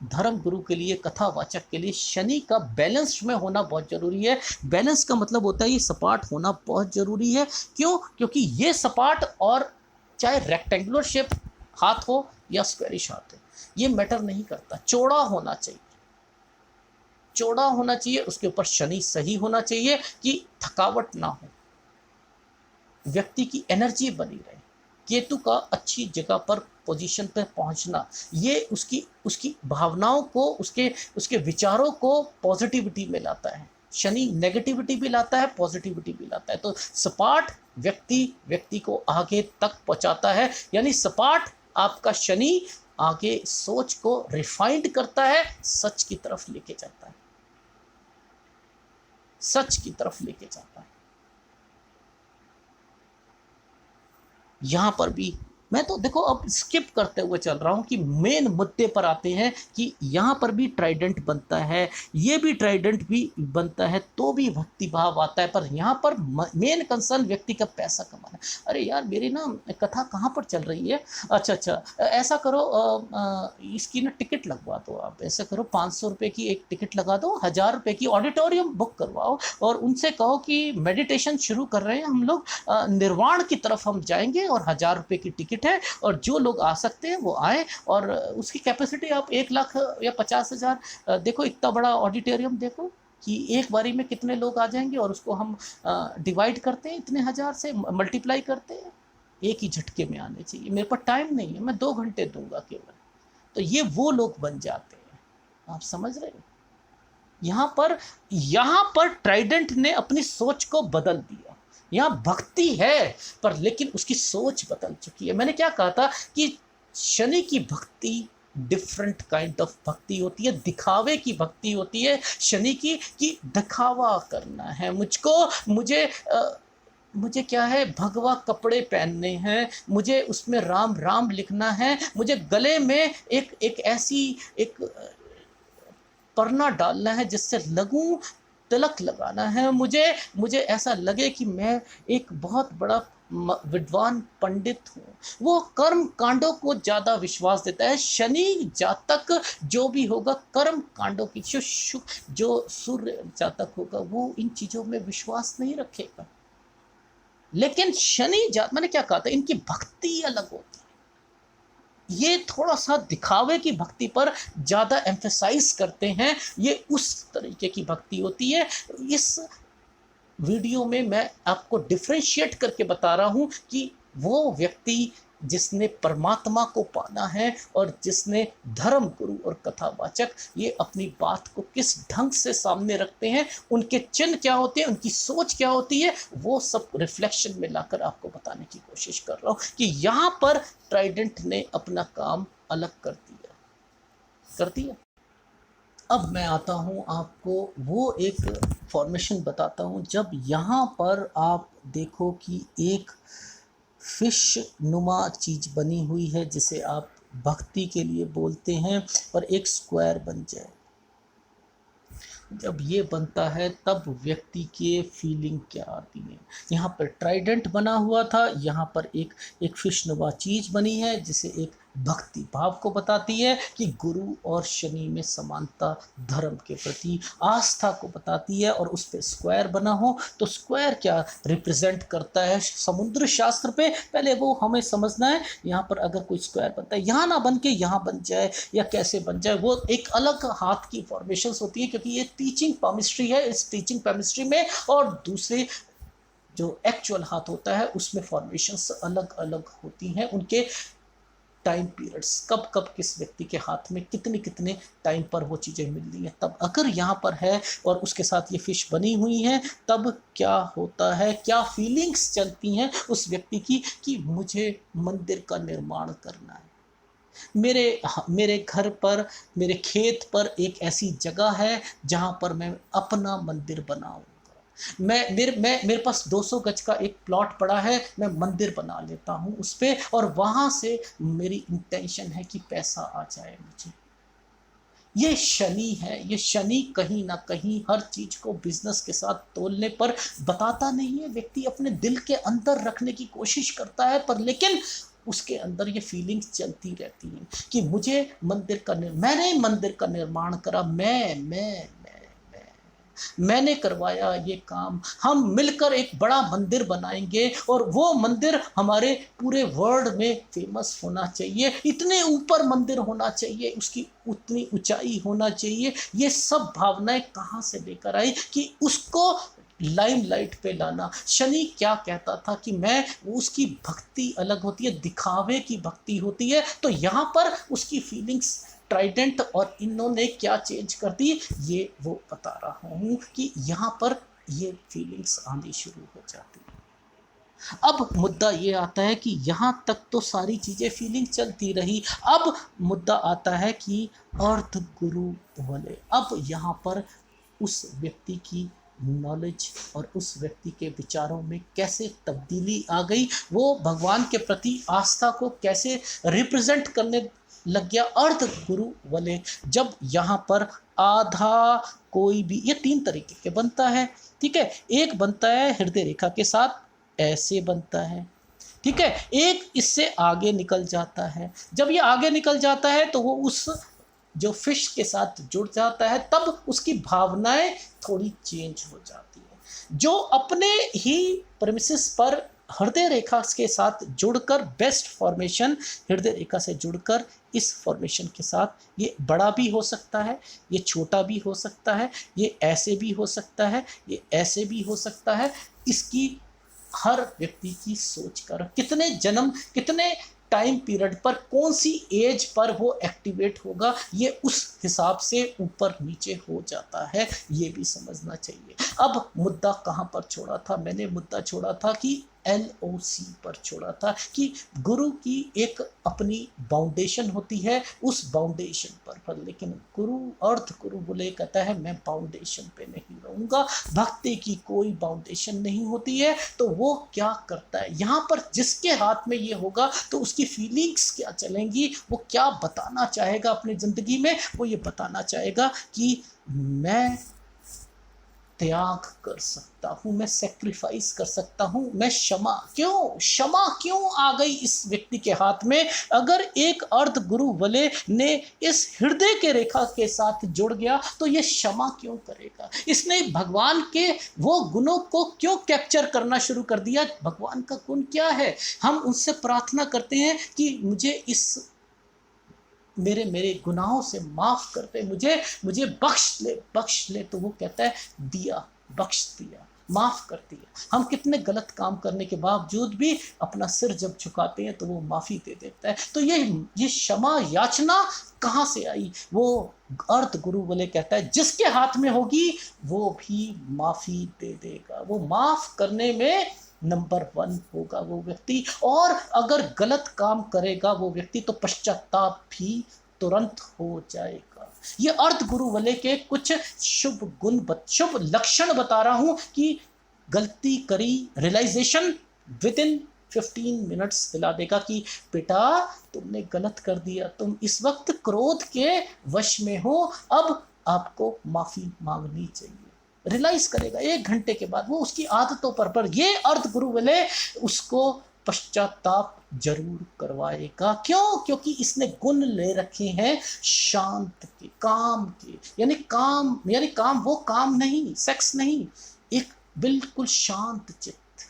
धर्म गुरु के लिए, कथावाचक के लिए शनि का बैलेंस में होना बहुत ज़रूरी है। बैलेंस का मतलब होता है ये सपाट होना बहुत ज़रूरी है। क्यों? क्योंकि ये सपाट, और चाहे रेक्टेंगुलर शेप हाथ हो या स्क्वेरिश हाथ हो, ये मैटर नहीं करता। चौड़ा होना चाहिए, चौड़ा होना चाहिए, उसके ऊपर शनि सही होना चाहिए कि थकावट ना हो, व्यक्ति की एनर्जी बनी रहे। केतु का अच्छी जगह पर, पोजीशन पर पहुंचना, ये उसकी भावनाओं को, उसके विचारों को पॉजिटिविटी में लाता है। शनि नेगेटिविटी भी लाता है, पॉजिटिविटी भी लाता है। तो सपाट व्यक्ति को आगे तक पहुंचाता है। यानी सपाट आपका शनि आगे सोच को रिफाइंड करता है, सच की तरफ लेके जाता है, सच की तरफ लेके जाता है। यहां पर भी मैं तो देखो अब स्किप करते हुए चल रहा हूं कि मेन मुद्दे पर आते हैं कि यहां पर भी ट्राइडेंट बनता है, ये भी ट्राइडेंट भी बनता है, तो भी भक्ति भाव आता है। पर यहां पर मेन कंसर्न व्यक्ति का पैसा कमाना। अरे यार, मेरी ना कथा कहाँ पर चल रही है? अच्छा, ऐसा करो, इसकी ना टिकट लगवा दो। आप ऐसा करो, 500 रुपये की एक टिकट लगा दो, 1000 रुपये की ऑडिटोरियम बुक करवाओ, और उनसे कहो कि मेडिटेशन शुरू कर रहे हैं हम लोग, निर्वाण की तरफ हम जाएंगे, और 1000 रुपये की टिकट है, और जो लोग आ सकते हैं वो आए। और उसकी कैपेसिटी आप 1 लाख या 50,000, देखो इतना बड़ा ऑडिटोरियम, देखो कि एक बारी में कितने लोग आ जाएंगे, और उसको हम डिवाइड करते हैं, इतने हजार से मल्टीप्लाई करते हैं, एक ही झटके में आने चाहिए। मेरे पास टाइम नहीं है, मैं 2 घंटे दूंगा केवल। तो ये वो लोग बन जाते हैं, आप समझ रहे हो? यहाँ पर ट्राइडेंट ने अपनी सोच को बदल दिया। यहाँ भक्ति है, पर लेकिन उसकी सोच बदल चुकी है। मैंने क्या कहा था कि शनि की भक्ति डिफरेंट काइंड ऑफ भक्ति होती है, दिखावे की भक्ति होती है शनि की, कि दिखावा करना है मुझको, मुझे क्या है, भगवा कपड़े पहनने हैं, मुझे उसमें राम राम लिखना है, मुझे गले में एक ऐसी एक परना डालना है जिससे लगूं, तिलक लगाना है, मुझे ऐसा लगे कि मैं एक बहुत बड़ा विद्वान पंडित हूँ। वो कर्म कांडों को ज़्यादा विश्वास देता है। शनि जातक जो भी होगा कर्म कांडों की, जो सूर्य जातक होगा वो इन चीज़ों में विश्वास नहीं रखेगा। लेकिन शनि जात, मैंने क्या कहा था, इनकी भक्ति अलग होती है। ये थोड़ा सा दिखावे की भक्ति पर ज़्यादा एम्फेसाइज करते हैं, ये उस तरीके की भक्ति होती है। इस वीडियो में मैं आपको डिफ्रेंशिएट करके बता रहा हूँ कि वो व्यक्ति जिसने परमात्मा को पाना है और जिसने धर्म गुरु और कथावाचक ये अपनी बात को किस ढंग से सामने रखते हैं, उनके चिन्ह क्या होते हैं, उनकी सोच क्या होती है, वो सब रिफ्लेक्शन में लाकर आपको बताने की कोशिश कर रहा हूँ कि यहाँ पर ट्राइडेंट ने अपना काम अलग कर दिया। अब मैं आता हूँ आपको वो एक फॉर्मेशन बताता हूँ। जब यहाँ पर आप देखो कि एक फिश नुमा चीज़ बनी हुई है जिसे आप भक्ति के लिए बोलते हैं, और एक स्क्वायर बन जाए, जब ये बनता है तब व्यक्ति के फीलिंग क्या आती है। यहाँ पर ट्राइडेंट बना हुआ था, यहाँ पर एक फिशनुमा चीज़ बनी है जिसे एक भक्ति भाव को बताती है कि गुरु और शनि में समानता, धर्म के प्रति आस्था को बताती है। और उस पर स्क्वायर बना हो तो स्क्वायर क्या रिप्रेजेंट करता है समुद्र शास्त्र पे, पहले वो हमें समझना है। यहाँ पर अगर कोई स्क्वायर बनता है, यहाँ ना बन के यहाँ बन जाए या कैसे बन जाए, वो एक अलग हाथ की फॉर्मेशंस होती है, क्योंकि ये टीचिंग केमिस्ट्री है। इस टीचिंग केमिस्ट्री में और दूसरे जो एक्चुअल हाथ होता है उसमें फॉर्मेशंस अलग अलग होती हैं, उनके टाइम पीरियड्स, कब कब किस व्यक्ति के हाथ में कितने टाइम पर वो चीज़ें मिल रही हैं। तब अगर यहाँ पर है और उसके साथ ये फिश बनी हुई हैं, तब क्या होता है, क्या फीलिंग्स चलती हैं उस व्यक्ति की कि मुझे मंदिर का निर्माण करना है, मेरे घर पर, मेरे खेत पर एक ऐसी जगह है जहाँ पर मैं अपना मंदिर बनाऊँ, मेरे पास 200 गज का एक प्लॉट पड़ा है, मैं मंदिर बना लेता हूँ उस पर, और वहाँ से मेरी इंटेंशन है कि पैसा आ जाए मुझे। ये शनि है। ये शनि कहीं ना कहीं हर चीज को बिजनेस के साथ तोलने पर बताता नहीं है, व्यक्ति अपने दिल के अंदर रखने की कोशिश करता है, पर लेकिन उसके अंदर ये फीलिंग्स चलती रहती हैं कि मुझे मैंने मंदिर का निर्माण करा, मैंने करवाया ये काम, हम मिलकर एक बड़ा मंदिर बनाएंगे और वो मंदिर हमारे पूरे वर्ल्ड में फेमस होना चाहिए, इतने ऊपर मंदिर होना चाहिए, उसकी उतनी ऊंचाई होना चाहिए। ये सब भावनाएं कहाँ से लेकर आई कि उसको लाइमलाइट पे लाना। शनि क्या कहता था कि मैं, उसकी भक्ति अलग होती है, दिखावे की भक्ति होती है। तो यहाँ पर उसकी फीलिंग्स ट्राइडेंट और इन्होंने क्या चेंज कर दी, ये वो बता रहा हूँ कि यहाँ पर ये फीलिंग्स आनी शुरू हो जाती है। अब मुद्दा ये आता है कि यहाँ तक तो सारी चीज़ें फीलिंग चलती रही, अब मुद्दा आता है कि अर्थ गुरु वाले, अब यहाँ पर उस व्यक्ति की नॉलेज और उस व्यक्ति के विचारों में कैसे तब्दीली आ गई, वो भगवान के प्रति आस्था को कैसे रिप्रेजेंट करने लग गया। अर्थ गुरु वाले जब यहाँ पर आधा कोई भी, ये 3 तरीके के बनता है, ठीक है। एक बनता है हृदय रेखा के साथ, ऐसे बनता है, ठीक है। एक इससे आगे निकल जाता है, जब ये आगे निकल जाता है तो वो उस जो फिश के साथ जुड़ जाता है, तब उसकी भावनाएं थोड़ी चेंज हो जाती है। जो अपने ही प्रेमिसेस पर हृदय रेखा के साथ जुड़कर, बेस्ट फॉर्मेशन हृदय रेखा से जुड़कर, इस फॉर्मेशन के साथ ये बड़ा भी हो सकता है, ये छोटा भी हो सकता है, ये ऐसे भी हो सकता है, ये ऐसे भी हो सकता है। इसकी हर व्यक्ति की सोच कर कितने जन्म, कितने टाइम पीरियड पर, कौन सी एज पर वो एक्टिवेट होगा, ये उस हिसाब से ऊपर नीचे हो जाता है, ये भी समझना चाहिए। अब मुद्दा कहाँ पर छोड़ा था मैंने? मुद्दा छोड़ा था कि LOC पर छोड़ा था कि गुरु की एक अपनी बाउंडेशन होती है, उस बाउंडेशन पर लेकिन गुरु अर्थ गुरु बोले कहता है मैं बाउंडेशन पे नहीं रहूंगा, भक्ति की कोई बाउंडेशन नहीं होती है। तो वो क्या करता है यहाँ पर, जिसके हाथ में ये होगा तो उसकी फीलिंग्स क्या चलेंगी, वो क्या बताना चाहेगा अपनी जिंदगी में, वो ये बताना चाहेगा कि मैं त्याग कर सकता हूं, मैं सेक्रीफाइस कर सकता हूं, मैं क्षमा क्यों आ गई इस व्यक्ति के हाथ में। अगर एक अर्ध गुरु वले ने इस हृदय के रेखा के साथ जुड़ गया तो ये क्षमा क्यों करेगा, इसने भगवान के वो गुणों को क्यों कैप्चर करना शुरू कर दिया। भगवान का गुण क्या है, हम उनसे प्रार्थना करते हैं कि मुझे इस मेरे गुनाहों से माफ कर दे, मुझे बख्श ले। तो वो कहता है दिया, बख्श दिया, माफ कर दिया। हम कितने गलत काम करने के बावजूद भी अपना सिर जब झुकाते हैं तो वो माफी दे देता है। तो ये क्षमा याचना कहाँ से आई, वो अर्थ गुरु बोले कहता है जिसके हाथ में होगी वो भी माफी दे देगा, वो माफ करने में नंबर 1 होगा वो व्यक्ति। और अगर गलत काम करेगा वो व्यक्ति तो पश्चाताप भी तुरंत हो जाएगा। ये अर्थ गुरु वाले के कुछ शुभ गुण, शुभ लक्षण बता रहा हूं कि गलती करी, रियलाइजेशन विद इन 15 मिनट्स दिला देगा कि बेटा तुमने गलत कर दिया, तुम इस वक्त क्रोध के वश में हो, अब आपको माफी मांगनी चाहिए। रियलाइज करेगा 1 घंटे के बाद, वो उसकी आदतों पर ये अर्थ गुरु वाले उसको पश्चाताप जरूर करवाएगा। क्यों? क्योंकि इसने गुण ले रखे हैं शांत के, काम के। यानी काम वो काम नहीं, सेक्स नहीं, एक बिल्कुल शांत चित्त,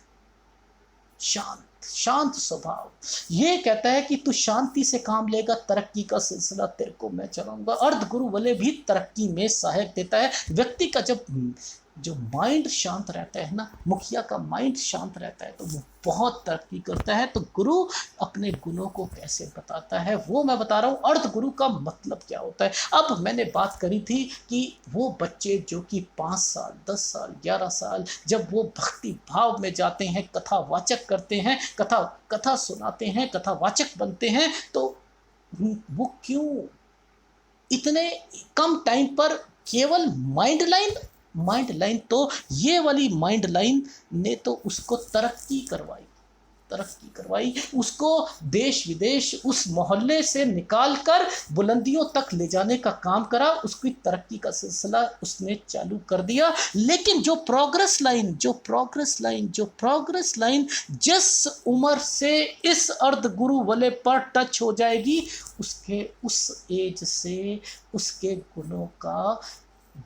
शांत स्वभाव। ये कहता है कि तू शांति से काम लेगा, तरक्की का सिलसिला तेरे को मैं चलाऊंगा। अर्ध गुरु वाले भी तरक्की में सहायक देता है। व्यक्ति का जो माइंड शांत रहता है ना, मुखिया का माइंड शांत रहता है तो वो बहुत तरक्की करता है। तो गुरु अपने गुणों को कैसे बताता है वो मैं बता रहा हूँ। अर्थ गुरु का मतलब क्या होता है। अब मैंने बात करी थी कि वो बच्चे जो कि 5 साल 10 साल 11 साल जब वो भक्ति भाव में जाते हैं, कथावाचक करते हैं, कथा सुनाते हैं, कथावाचक बनते हैं, तो वो क्यों इतने कम टाइम पर केवल माइंड लाइन तो ये वाली माइंड लाइन ने तो उसको तरक्की करवाई, उसको देश विदेश उस मोहल्ले से निकालकर बुलंदियों तक ले जाने का काम करा, उसकी तरक्की का सिलसिला उसने चालू कर दिया। लेकिन जो प्रोग्रेस लाइन जिस उम्र से इस अर्ध गुरु वाले पर टच हो जाएगी, उस एज से उसके गुणों का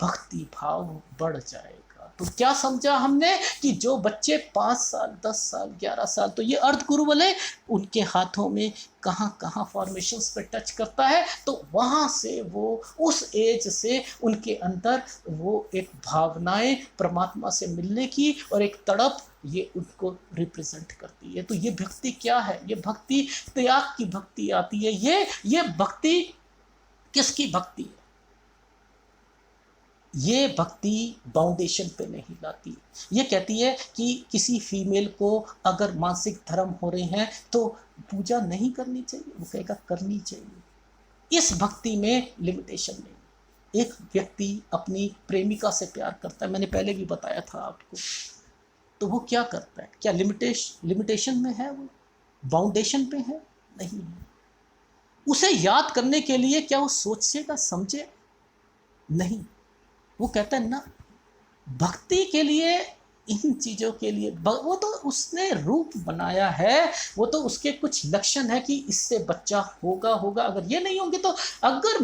भक्ति भाव बढ़ जाएगा। तो क्या समझा हमने कि जो बच्चे 5 साल 10 साल 11 साल, तो ये अर्ध गुरु वाले उनके हाथों में कहाँ फॉर्मेशंस पे टच करता है, तो वहाँ से वो उस एज से उनके अंदर वो एक भावनाएं परमात्मा से मिलने की और एक तड़प ये उनको रिप्रेजेंट करती है। तो ये भक्ति क्या है, ये भक्ति त्याग की भक्ति आती है। ये भक्ति किसकी भक्ति है? ये भक्ति बाउंडेशन पे नहीं लाती। ये कहती है कि किसी फीमेल को अगर मानसिक धर्म हो रहे हैं तो पूजा नहीं करनी चाहिए, वो कहेगा करनी चाहिए। इस भक्ति में लिमिटेशन नहीं। एक व्यक्ति अपनी प्रेमिका से प्यार करता है, मैंने पहले भी बताया था आपको, तो वो क्या करता है? क्या लिमिटेशन में है? वो बाउंडेशन पे है? नहीं है। उसे याद करने के लिए क्या वो सोचेगा, समझे? नहीं। वो कहता है ना, भक्ति के लिए, इन चीज़ों के लिए वो तो उसने रूप बनाया है, वो तो उसके कुछ लक्षण है कि इससे बच्चा होगा। अगर ये नहीं होंगे तो अगर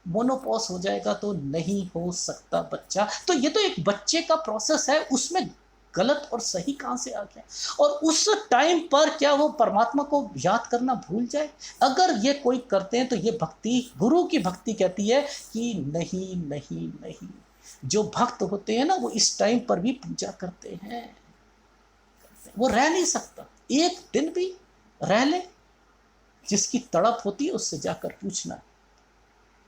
मोनोपॉज हो जाएगा तो नहीं हो सकता बच्चा। तो ये तो एक बच्चे का प्रोसेस है, उसमें गलत और सही कहाँ से आ गया? और उस टाइम पर क्या वो परमात्मा को याद करना भूल जाए? अगर ये कोई करते हैं तो ये भक्ति, गुरु की भक्ति कहती है कि नहीं। जो भक्त होते हैं ना, वो इस टाइम पर भी पूजा करते हैं। वो रह नहीं सकता, एक दिन भी रह ले। जिसकी तड़प होती है उससे जाकर पूछना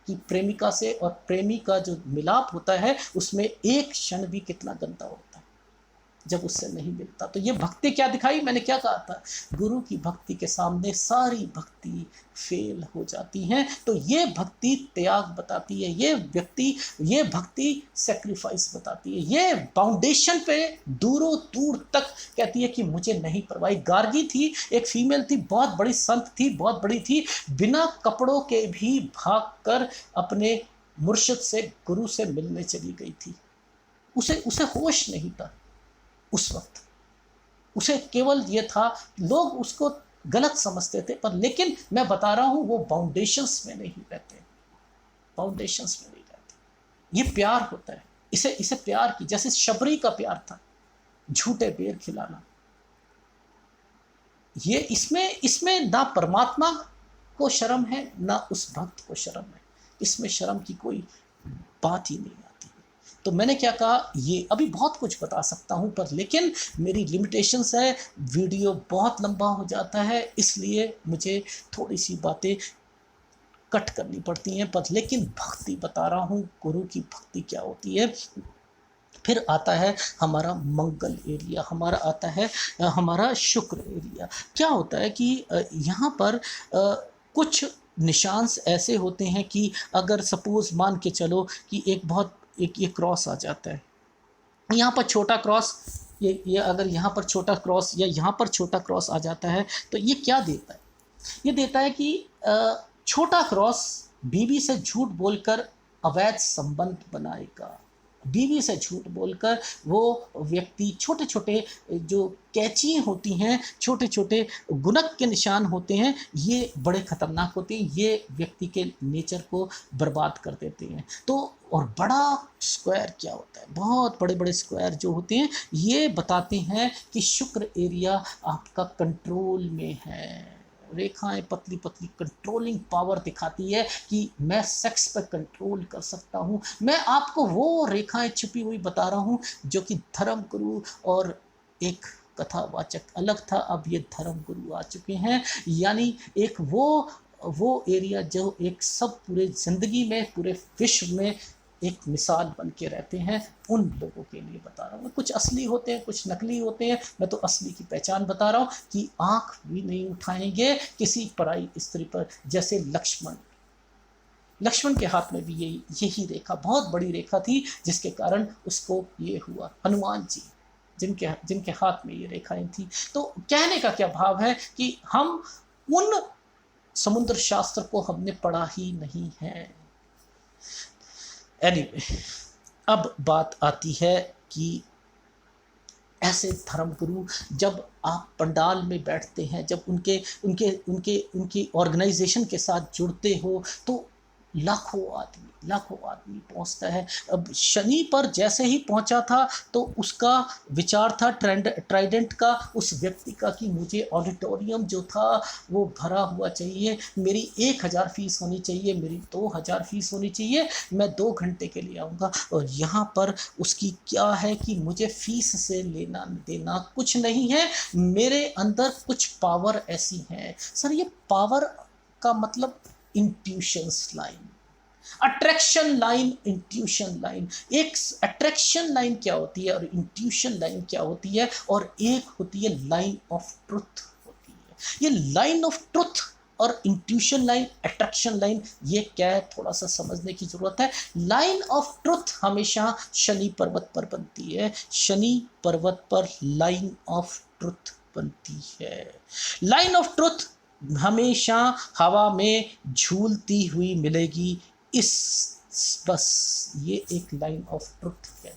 कि प्रेमिका से और प्रेमी का जो मिलाप होता है उसमें एक क्षण भी कितना गंदा होता है। जब उससे नहीं मिलता। तो ये भक्ति क्या दिखाई, मैंने क्या कहा था, गुरु की भक्ति के सामने सारी भक्ति फेल हो जाती हैं। तो ये भक्ति त्याग बताती है, ये भक्ति सेक्रीफाइस बताती है, ये फाउंडेशन पे दूरों दूर तक कहती है कि मुझे नहीं परवाह। गार्गी थी, एक फीमेल थी, बहुत बड़ी संत थी, बहुत बड़ी थी, बिना कपड़ों के भी भाग कर अपने मुर्शिद से, गुरु से मिलने चली गई थी। उसे उसे होश नहीं था उस वक्त, उसे केवल ये था, लोग उसको गलत समझते थे, पर लेकिन मैं बता रहा हूं वो फाउंडेशंस में नहीं रहते, फाउंडेशंस में नहीं रहते। ये प्यार होता है, इसे इसे प्यार की, जैसे शबरी का प्यार था, झूठे बेर खिलाना। ये इसमें इसमें ना परमात्मा को शर्म है, ना उस भक्त को शर्म है, इसमें शर्म की कोई बात ही नहीं आती। तो मैंने क्या कहा, ये अभी बहुत कुछ बता सकता हूं, पर लेकिन मेरी लिमिटेशंस है, वीडियो बहुत लंबा हो जाता है, इसलिए मुझे थोड़ी सी बातें कट करनी पड़ती हैं। पर लेकिन भक्ति बता रहा हूं, गुरु की भक्ति क्या होती है। फिर आता है हमारा मंगल एरिया, हमारा आता है हमारा शुक्र एरिया। क्या होता है कि यहाँ पर कुछ निशांस ऐसे होते हैं कि अगर सपोज मान के चलो कि एक ये क्रॉस आ जाता है, यहाँ पर छोटा क्रॉस, ये अगर यहाँ पर छोटा क्रॉस या यहाँ पर छोटा क्रॉस आ जाता है, तो ये क्या देता है, ये देता है कि छोटा क्रॉस बीवी से झूठ बोलकर अवैध संबंध बनाएगा। बीवी से झूठ बोलकर वो व्यक्ति, छोटे छोटे जो कैची होती हैं, छोटे छोटे गुनक के निशान होते हैं, ये बड़े खतरनाक होते हैं, ये व्यक्ति के नेचर को बर्बाद कर देते हैं। तो और बड़ा स्क्वायर क्या होता है, बहुत बड़े बड़े स्क्वायर जो होते हैं, ये बताते हैं कि शुक्र एरिया आपका कंट्रोल में है। रेखाएं पतली पतली कंट्रोलिंग पावर दिखाती है कि मैं सेक्स पर कंट्रोल कर सकता हूँ। मैं आपको वो रेखाएं छुपी हुई बता रहा हूँ जो कि धर्म गुरु और एक कथावाचक अलग था, अब ये धर्म गुरु आ चुके हैं। यानी एक वो एरिया जो एक सब पूरे ज़िंदगी में, पूरे विश्व में एक मिसाल बन के रहते हैं, उन लोगों के लिए बता रहा हूँ। कुछ असली होते हैं, कुछ नकली होते हैं, मैं तो असली की पहचान बता रहा हूँ कि आँख भी नहीं उठाएंगे किसी पराई स्त्री पर। जैसे लक्ष्मण के हाथ में भी यही रेखा, बहुत बड़ी रेखा थी, जिसके कारण उसको ये हुआ। हनुमान जी जिनके हाथ में ये रेखाएं थी। तो कहने का क्या भाव है कि हम उन समुद्र शास्त्र को हमने पढ़ा ही नहीं है। एनीवे, अब बात आती है कि ऐसे धर्मगुरु जब आप पंडाल में बैठते हैं, जब उनकी ऑर्गेनाइजेशन के साथ जुड़ते हो, तो लाखों आदमी पहुंचता है। अब शनि पर जैसे ही पहुंचा था तो उसका विचार था ट्राइडेंट का, उस व्यक्ति का, कि मुझे ऑडिटोरियम जो था वो भरा हुआ चाहिए, मेरी 1000 फीस होनी चाहिए, मेरी 2000 फीस होनी चाहिए, मैं 2 घंटे के लिए आऊँगा। और यहाँ पर उसकी क्या है कि मुझे फीस से लेना देना कुछ नहीं है, मेरे अंदर कुछ पावर ऐसी है। सर, ये पावर का मतलब intuitions line, attraction line, intuition line. एक अट्रैक्शन लाइन क्या होती है और इंट्यूशन लाइन क्या होती है, और एक होती है लाइन ऑफ ट्रुथ होती है। ये लाइन ऑफ ट्रुथ और इंट्यूशन लाइन, अट्रैक्शन लाइन, ये क्या है, थोड़ा सा समझने की जरूरत है। लाइन ऑफ ट्रुथ हमेशा शनि पर्वत पर बनती है, शनि पर्वत पर लाइन ऑफ ट्रुथ बनती है। लाइन ऑफ ट्रुथ हमेशा हवा में झूलती हुई मिलेगी। बस ये एक लाइन ऑफ ट्रुथ है,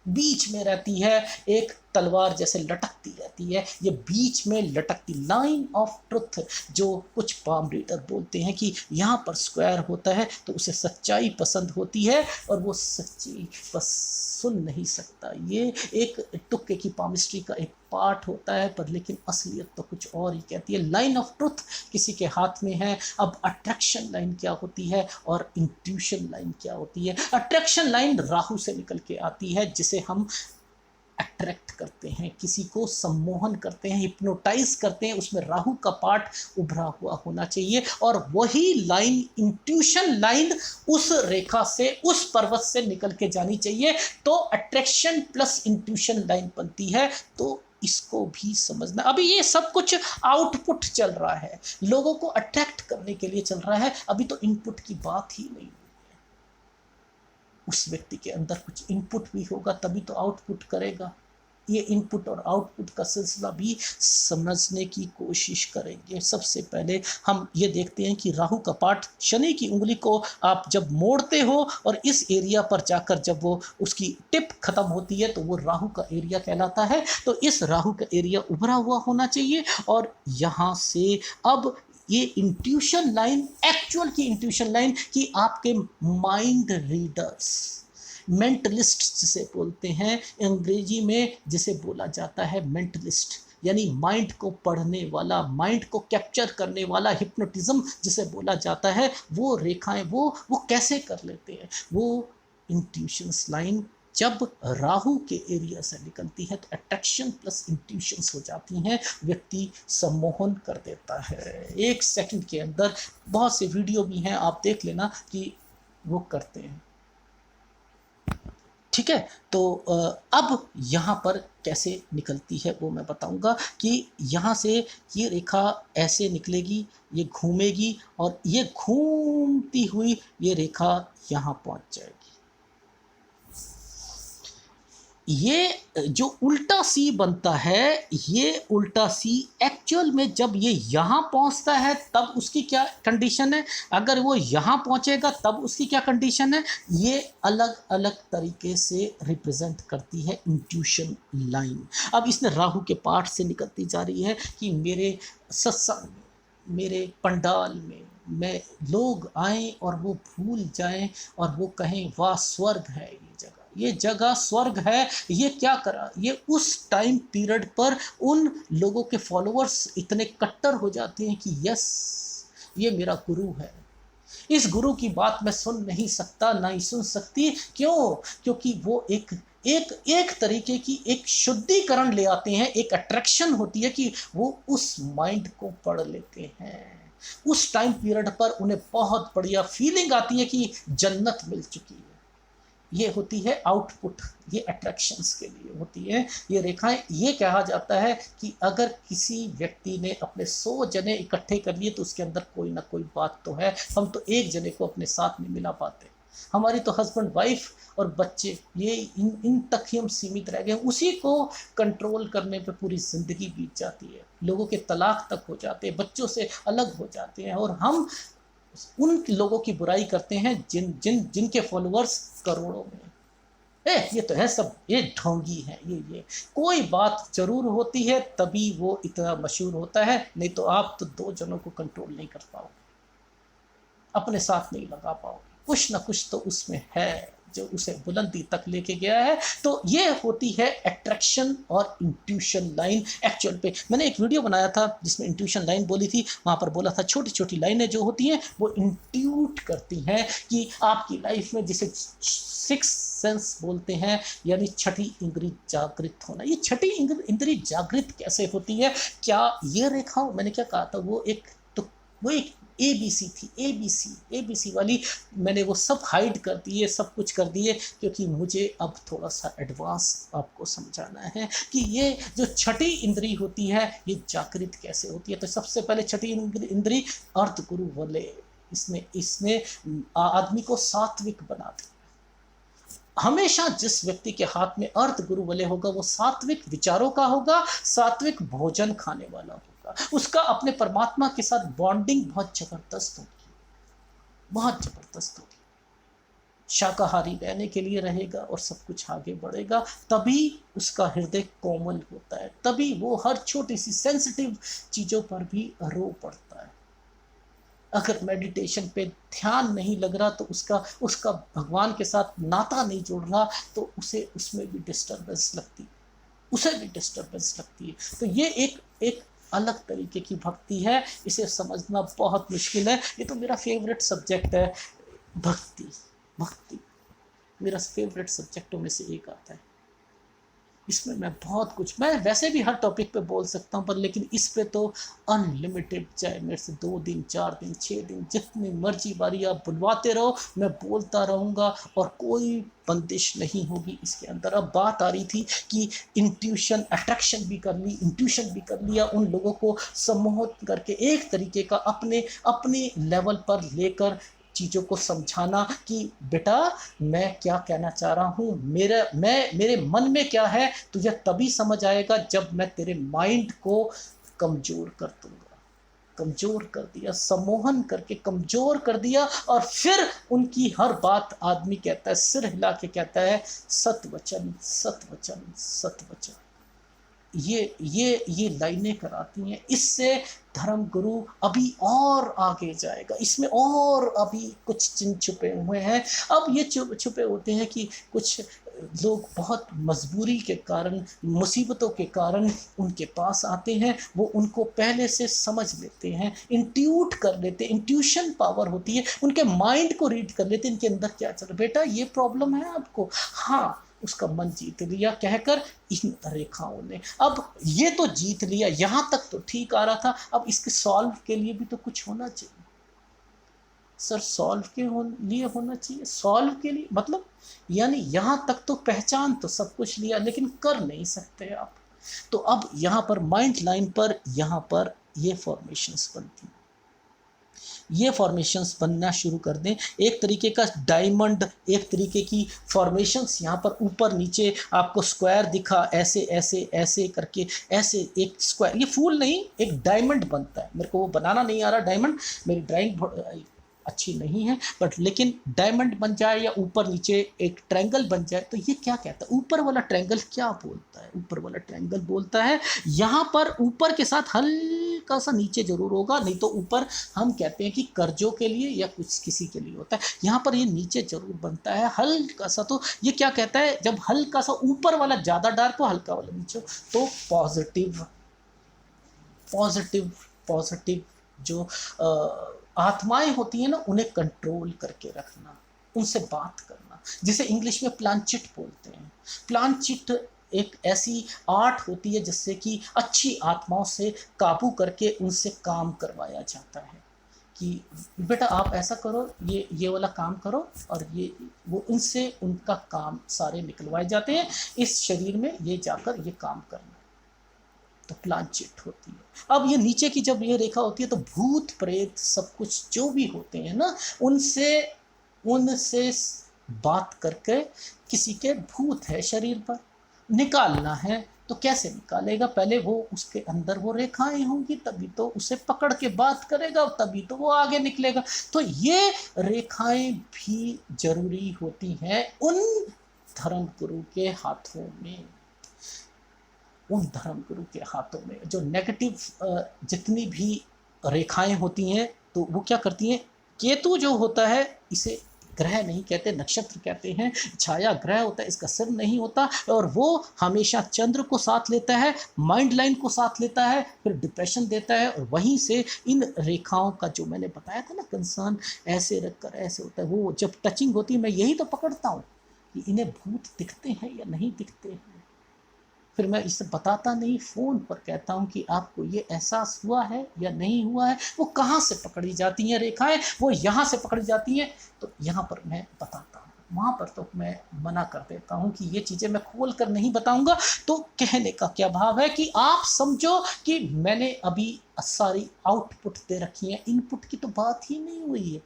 बीच में रहती है, एक तलवार जैसे लटकती रहती है, ये बीच में लटकती लाइन ऑफ ट्रुथ। जो कुछ पाम रीडर बोलते हैं कि यहाँ पर स्क्वायर होता है तो उसे सच्चाई पसंद होती है और वो सच्ची बस सुन नहीं सकता। ये एक तुक्के की पामिस्ट्री का एक पार्ट होता है, पर लेकिन असलियत तो कुछ और ही कहती है। लाइन ऑफ ट्रुथ किसी के हाथ में है। अब अट्रैक्शन लाइन क्या होती है और इंट्यूशन लाइन क्या होती है। अट्रैक्शन लाइन राहु से निकल के आती है, जिसे हम अट्रैक्ट करते हैं, किसी को सम्मोहन करते हैं, हिप्नोटाइज करते हैं, उसमें राहु का पार्ट उभरा हुआ होना चाहिए। और वही लाइन, इंट्यूशन लाइन, उस रेखा से, उस पर्वत से निकल के जानी चाहिए, तो अट्रैक्शन प्लस इंट्यूशन लाइन बनती है। तो इसको भी समझना। अभी ये सब कुछ आउटपुट चल रहा है, लोगों को अट्रैक्ट करने के लिए चल रहा है, अभी तो इनपुट की बात ही नहीं। उस व्यक्ति के अंदर कुछ इनपुट भी होगा तभी तो आउटपुट करेगा। ये इनपुट और आउटपुट का सिलसिला भी समझने की कोशिश करेंगे। सबसे पहले हम ये देखते हैं कि राहु का पार्ट, शनि की उंगली को आप जब मोड़ते हो और इस एरिया पर जाकर जब वो उसकी टिप खत्म होती है तो वो राहु का एरिया कहलाता है। तो इस राहु का एरिया उभरा हुआ होना चाहिए। और यहाँ से अब ये इंट्यूशन लाइन, एक्चुअल की इंट्यूशन लाइन कि आपके माइंड रीडर्स, मेंटलिस्ट जिसे बोलते हैं अंग्रेजी में, जिसे बोला जाता है मेंटलिस्ट, यानी माइंड को पढ़ने वाला, माइंड को कैप्चर करने वाला, हिप्नोटिज्म जिसे बोला जाता है, वो रेखाएं वो कैसे कर लेते हैं। वो इंट्यूशंस लाइन जब राहु के एरिया से निकलती है तो अट्रैक्शन प्लस इंट्यूशंस हो जाती हैं, व्यक्ति सम्मोहन कर देता है 1 सेकंड के अंदर। बहुत से वीडियो भी हैं, आप देख लेना कि वो करते हैं। ठीक है, तो अब यहाँ पर कैसे निकलती है वो मैं बताऊंगा कि यहाँ से ये रेखा ऐसे निकलेगी, ये घूमेगी और ये घूमती हुई ये रेखा यहाँ पहुँच जाएगी। ये जो उल्टा सी बनता है, ये उल्टा सी एक्चुअल में जब ये यहाँ पहुँचता है तब उसकी क्या कंडीशन है, अगर वो यहाँ पहुँचेगा तब उसकी क्या कंडीशन है, ये अलग अलग तरीके से रिप्रेजेंट करती है इंट्यूशन लाइन। अब इसने राहु के पार्ट से निकलती जा रही है कि मेरे सत्संग में, मेरे पंडाल में मैं लोग आएं और वो भूल जाएं और वो कहें वाह स्वर्ग है ये जगह स्वर्ग है। ये क्या करा, ये उस टाइम पीरियड पर उन लोगों के फॉलोअर्स इतने कट्टर हो जाते हैं कि यस ये मेरा गुरु है, इस गुरु की बात मैं सुन नहीं सकता, ना ही सुन सकती। क्यों? क्योंकि वो एक तरीके की एक शुद्धिकरण ले आते हैं, एक अट्रैक्शन होती है कि वो उस माइंड को पढ़ लेते हैं। उस टाइम पीरियड पर उन्हें बहुत बढ़िया फीलिंग आती है कि जन्नत मिल चुकी है। ये होती है आउटपुट, ये अट्रैक्शंस के लिए होती है ये रेखाएं। ये कहा जाता है कि अगर किसी व्यक्ति ने अपने 100 जने इकट्ठे कर लिए तो उसके अंदर कोई ना कोई बात तो है। हम तो एक जने को अपने साथ नहीं मिला पाते, हमारी तो हस्बैंड वाइफ और बच्चे, ये इन तक ही हम सीमित रह गए। उसी को कंट्रोल करने पे पूरी ज़िंदगी बीत जाती है, लोगों के तलाक तक हो जाते हैं, बच्चों से अलग हो जाते हैं, और हम उन लोगों की बुराई करते हैं जिनके फॉलोअर्स करोड़ों में। ये तो है सब, ये ढोंगी है, ये कोई बात जरूर होती है तभी वो इतना मशहूर होता है, नहीं तो आप तो 2 जनों को कंट्रोल नहीं कर पाओगे, अपने साथ नहीं लगा पाओगे। कुछ ना कुछ तो उसमें है जो उसे बुलंदी तक लेके गया है। तो ये होती है अट्रैक्शन और इंट्यूशन लाइन। एक्चुअल पे मैंने एक वीडियो बनाया था जिसमें इंट्यूशन लाइन बोली थी, वहाँ पर बोला था छोटी छोटी लाइनें जो होती हैं वो इंट्यूट करती हैं कि आपकी लाइफ में, जिसे 6th सेंस बोलते हैं, यानी छठी इंद्री जागृत होना। ये छठी इंद्री जागृत कैसे होती है? क्या ये रेखा, मैंने क्या कहा था, वो एक ABC थी, ABC वाली, मैंने वो सब हाइड कर दिए, सब कुछ कर दिए, क्योंकि मुझे अब थोड़ा सा एडवांस आपको समझाना है कि ये जो छठी इंद्री होती है ये जागृत कैसे होती है। तो सबसे पहले छठी इंद्री अर्थ गुरु वलय, इसने आदमी को सात्विक बना दिया। हमेशा जिस व्यक्ति के हाथ में अर्थ गुरु वलय होगा वो सात्विक विचारों का होगा, सात्विक भोजन खाने वाला होगा, उसका अपने परमात्मा के साथ बॉन्डिंग बहुत जबरदस्त होगी, बहुत जबरदस्त होगी। शाकाहारी रहने के लिए रहेगा और सब कुछ आगे बढ़ेगा, तभी उसका हृदय कोमल होता है, तभी वो हर छोटी सी सेंसिटिव चीजों पर भी रो पड़ता है। अगर मेडिटेशन पे ध्यान नहीं लग रहा तो उसका भगवान के साथ नाता नहीं जुड़ रहा तो उसे उसमें भी डिस्टर्बेंस लगती है, उसे भी डिस्टर्बेंस लगती है। तो ये एक अलग तरीके की भक्ति है, इसे समझना बहुत मुश्किल है। ये तो मेरा फेवरेट सब्जेक्ट है, भक्ति मेरा फेवरेट सब्जेक्टों में से एक आता है। इसमें मैं बहुत कुछ, मैं वैसे भी हर टॉपिक पे बोल सकता हूँ, पर लेकिन इस पे तो अनलिमिटेड, चाहे मेरे से 2 दिन 4 दिन 6 दिन जितनी मर्जी बारी आप बुलवाते रहो, मैं बोलता रहूँगा और कोई बंदिश नहीं होगी इसके अंदर। अब बात आ रही थी कि इंट्यूशन, अट्रैक्शन भी कर ली, इंट्यूशन भी कर लिया, उन लोगों को सम्मोहित करके एक तरीके का अपने अपने लेवल पर लेकर चीज़ों को समझाना कि बेटा मैं क्या कहना चाह रहा हूँ, मेरे मन में क्या है, तुझे तभी समझ आएगा जब मैं तेरे माइंड को कमज़ोर कर दूंगा। कमज़ोर कर दिया, सम्मोहन करके कमज़ोर कर दिया, और फिर उनकी हर बात आदमी कहता है, सिर हिला के कहता है सत वचन सत वचन सत वचन। ये लाइनें कराती हैं। इससे धर्म गुरु अभी और आगे जाएगा, इसमें और अभी कुछ चिन्ह छुपे हुए हैं। अब ये छुपे होते हैं कि कुछ लोग बहुत मजबूरी के कारण, मुसीबतों के कारण उनके पास आते हैं, वो उनको पहले से समझ लेते हैं, इंट्यूट कर लेते हैं, इंट्यूशन पावर होती है, उनके माइंड को रीड कर लेते हैं, इनके अंदर क्या चल रहा है, बेटा ये प्रॉब्लम है आपको, हाँ, उसका मन जीत लिया कहकर इन रेखाओं ने। अब ये तो जीत लिया, यहाँ तक तो ठीक आ रहा था, अब इसके सॉल्व के लिए भी तो कुछ होना चाहिए सर, सॉल्व के लिए होना चाहिए, सॉल्व के लिए मतलब, यानी यहाँ तक तो पहचान तो सब कुछ लिया, लेकिन कर नहीं सकते आप। तो अब यहाँ पर माइंड लाइन पर, यहाँ पर ये फॉर्मेशंस बनती हैं, ये फॉर्मेशंस बनना शुरू कर दें, एक तरीके का डायमंड, एक तरीके की फॉर्मेशंस यहाँ पर ऊपर नीचे आपको स्क्वायर दिखा, ऐसे ऐसे ऐसे करके, ऐसे एक स्क्वायर, ये फूल नहीं, एक डायमंड बनता है। मेरे को वो बनाना नहीं आ रहा डायमंड, मेरी ड्राइंग अच्छी नहीं है, बट लेकिन डायमंड बन जाए या ऊपर नीचे एक ट्रायंगल बन जाए, तो ये क्या कहता है, ऊपर वाला ट्रायंगल क्या बोलता है, ऊपर वाला ट्रायंगल बोलता है यहाँ पर ऊपर के साथ हल्का सा नीचे जरूर होगा, नहीं तो ऊपर हम कहते हैं कि कर्जों के लिए या कुछ किसी के लिए होता है, यहाँ पर ये नीचे जरूर बनता है हल्का सा। तो ये क्या कहता है, जब हल्का सा ऊपर वाला ज़्यादा डार्क हो, हल्का वाला नीचे हो, तो पॉजिटिव पॉजिटिव पॉजिटिव जो आत्माएं होती हैं ना, उन्हें कंट्रोल करके रखना, उनसे बात करना, जिसे इंग्लिश में प्लानचिट बोलते हैं। प्लानचिट एक ऐसी आर्ट होती है जिससे कि अच्छी आत्माओं से काबू करके उनसे काम करवाया जाता है कि बेटा आप ऐसा करो, ये वाला काम करो, और ये वो उनसे उनका काम सारे निकलवाए जाते हैं, इस शरीर में ये जाकर ये काम करना, तो प्लानचिट होती है। अब ये नीचे की जब ये रेखा होती है, तो भूत प्रेत सब कुछ जो भी होते हैं ना, उनसे बात करके, किसी के भूत है शरीर पर, निकालना है, तो कैसे निकालेगा, पहले वो उसके अंदर वो रेखाएं होंगी, तभी तो उसे पकड़ के बात करेगा, तभी तो वो आगे निकलेगा। तो ये रेखाएं भी जरूरी होती हैं उन धर्म गुरु के हाथों में, उन धर्म गुरु के हाथों में। जो नेगेटिव जितनी भी रेखाएं होती हैं, तो वो क्या करती हैं, केतु जो होता है, इसे ग्रह नहीं कहते, नक्षत्र कहते हैं, छाया ग्रह होता है, इसका सिर नहीं होता, और वो हमेशा चंद्र को साथ लेता है, माइंड लाइन को साथ लेता है, फिर डिप्रेशन देता है, और वहीं से इन रेखाओं का जो मैंने बताया था ना, कंसर्न ऐसे रखकर ऐसे होता है, वो जब टचिंग होती है, मैं यही तो पकड़ता हूँ कि इन्हें भूत दिखते हैं या नहीं दिखते हैं, फिर मैं इसे बताता नहीं, फ़ोन पर कहता हूँ कि आपको ये एहसास हुआ है या नहीं हुआ है। वो कहाँ से पकड़ी जाती हैं रेखाएं, वो यहाँ से पकड़ी जाती हैं, तो यहाँ पर मैं बताता हूँ, वहाँ पर तो मैं मना कर देता हूँ कि ये चीज़ें मैं खोल कर नहीं बताऊँगा। तो कहने का क्या भाव है कि आप समझो कि मैंने अभी सारी आउटपुट दे रखी है, इनपुट की तो बात ही नहीं हुई है।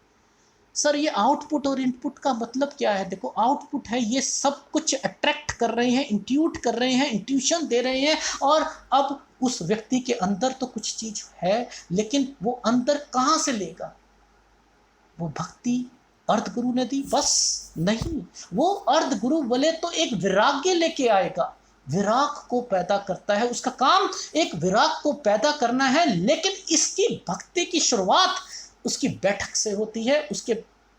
सर ये आउटपुट और इनपुट का मतलब क्या है, देखो आउटपुट है ये सब कुछ अट्रैक्ट कर रहे हैं, इंट्यूट कर रहे हैं, इंट्यूशन दे रहे हैं, और अब उस व्यक्ति के अंदर तो कुछ चीज़ है, लेकिन वो अंदर कहाँ से लेगा, वो भक्ति अर्धगुरु ने दी बस नहीं, वो अर्धगुरु बोले तो एक विराग्य लेके आएगा, विराग को पैदा करता है, उसका काम एक विराग को पैदा करना है, लेकिन इसकी भक्ति की शुरुआत उसकी बैठक से होती है, उसके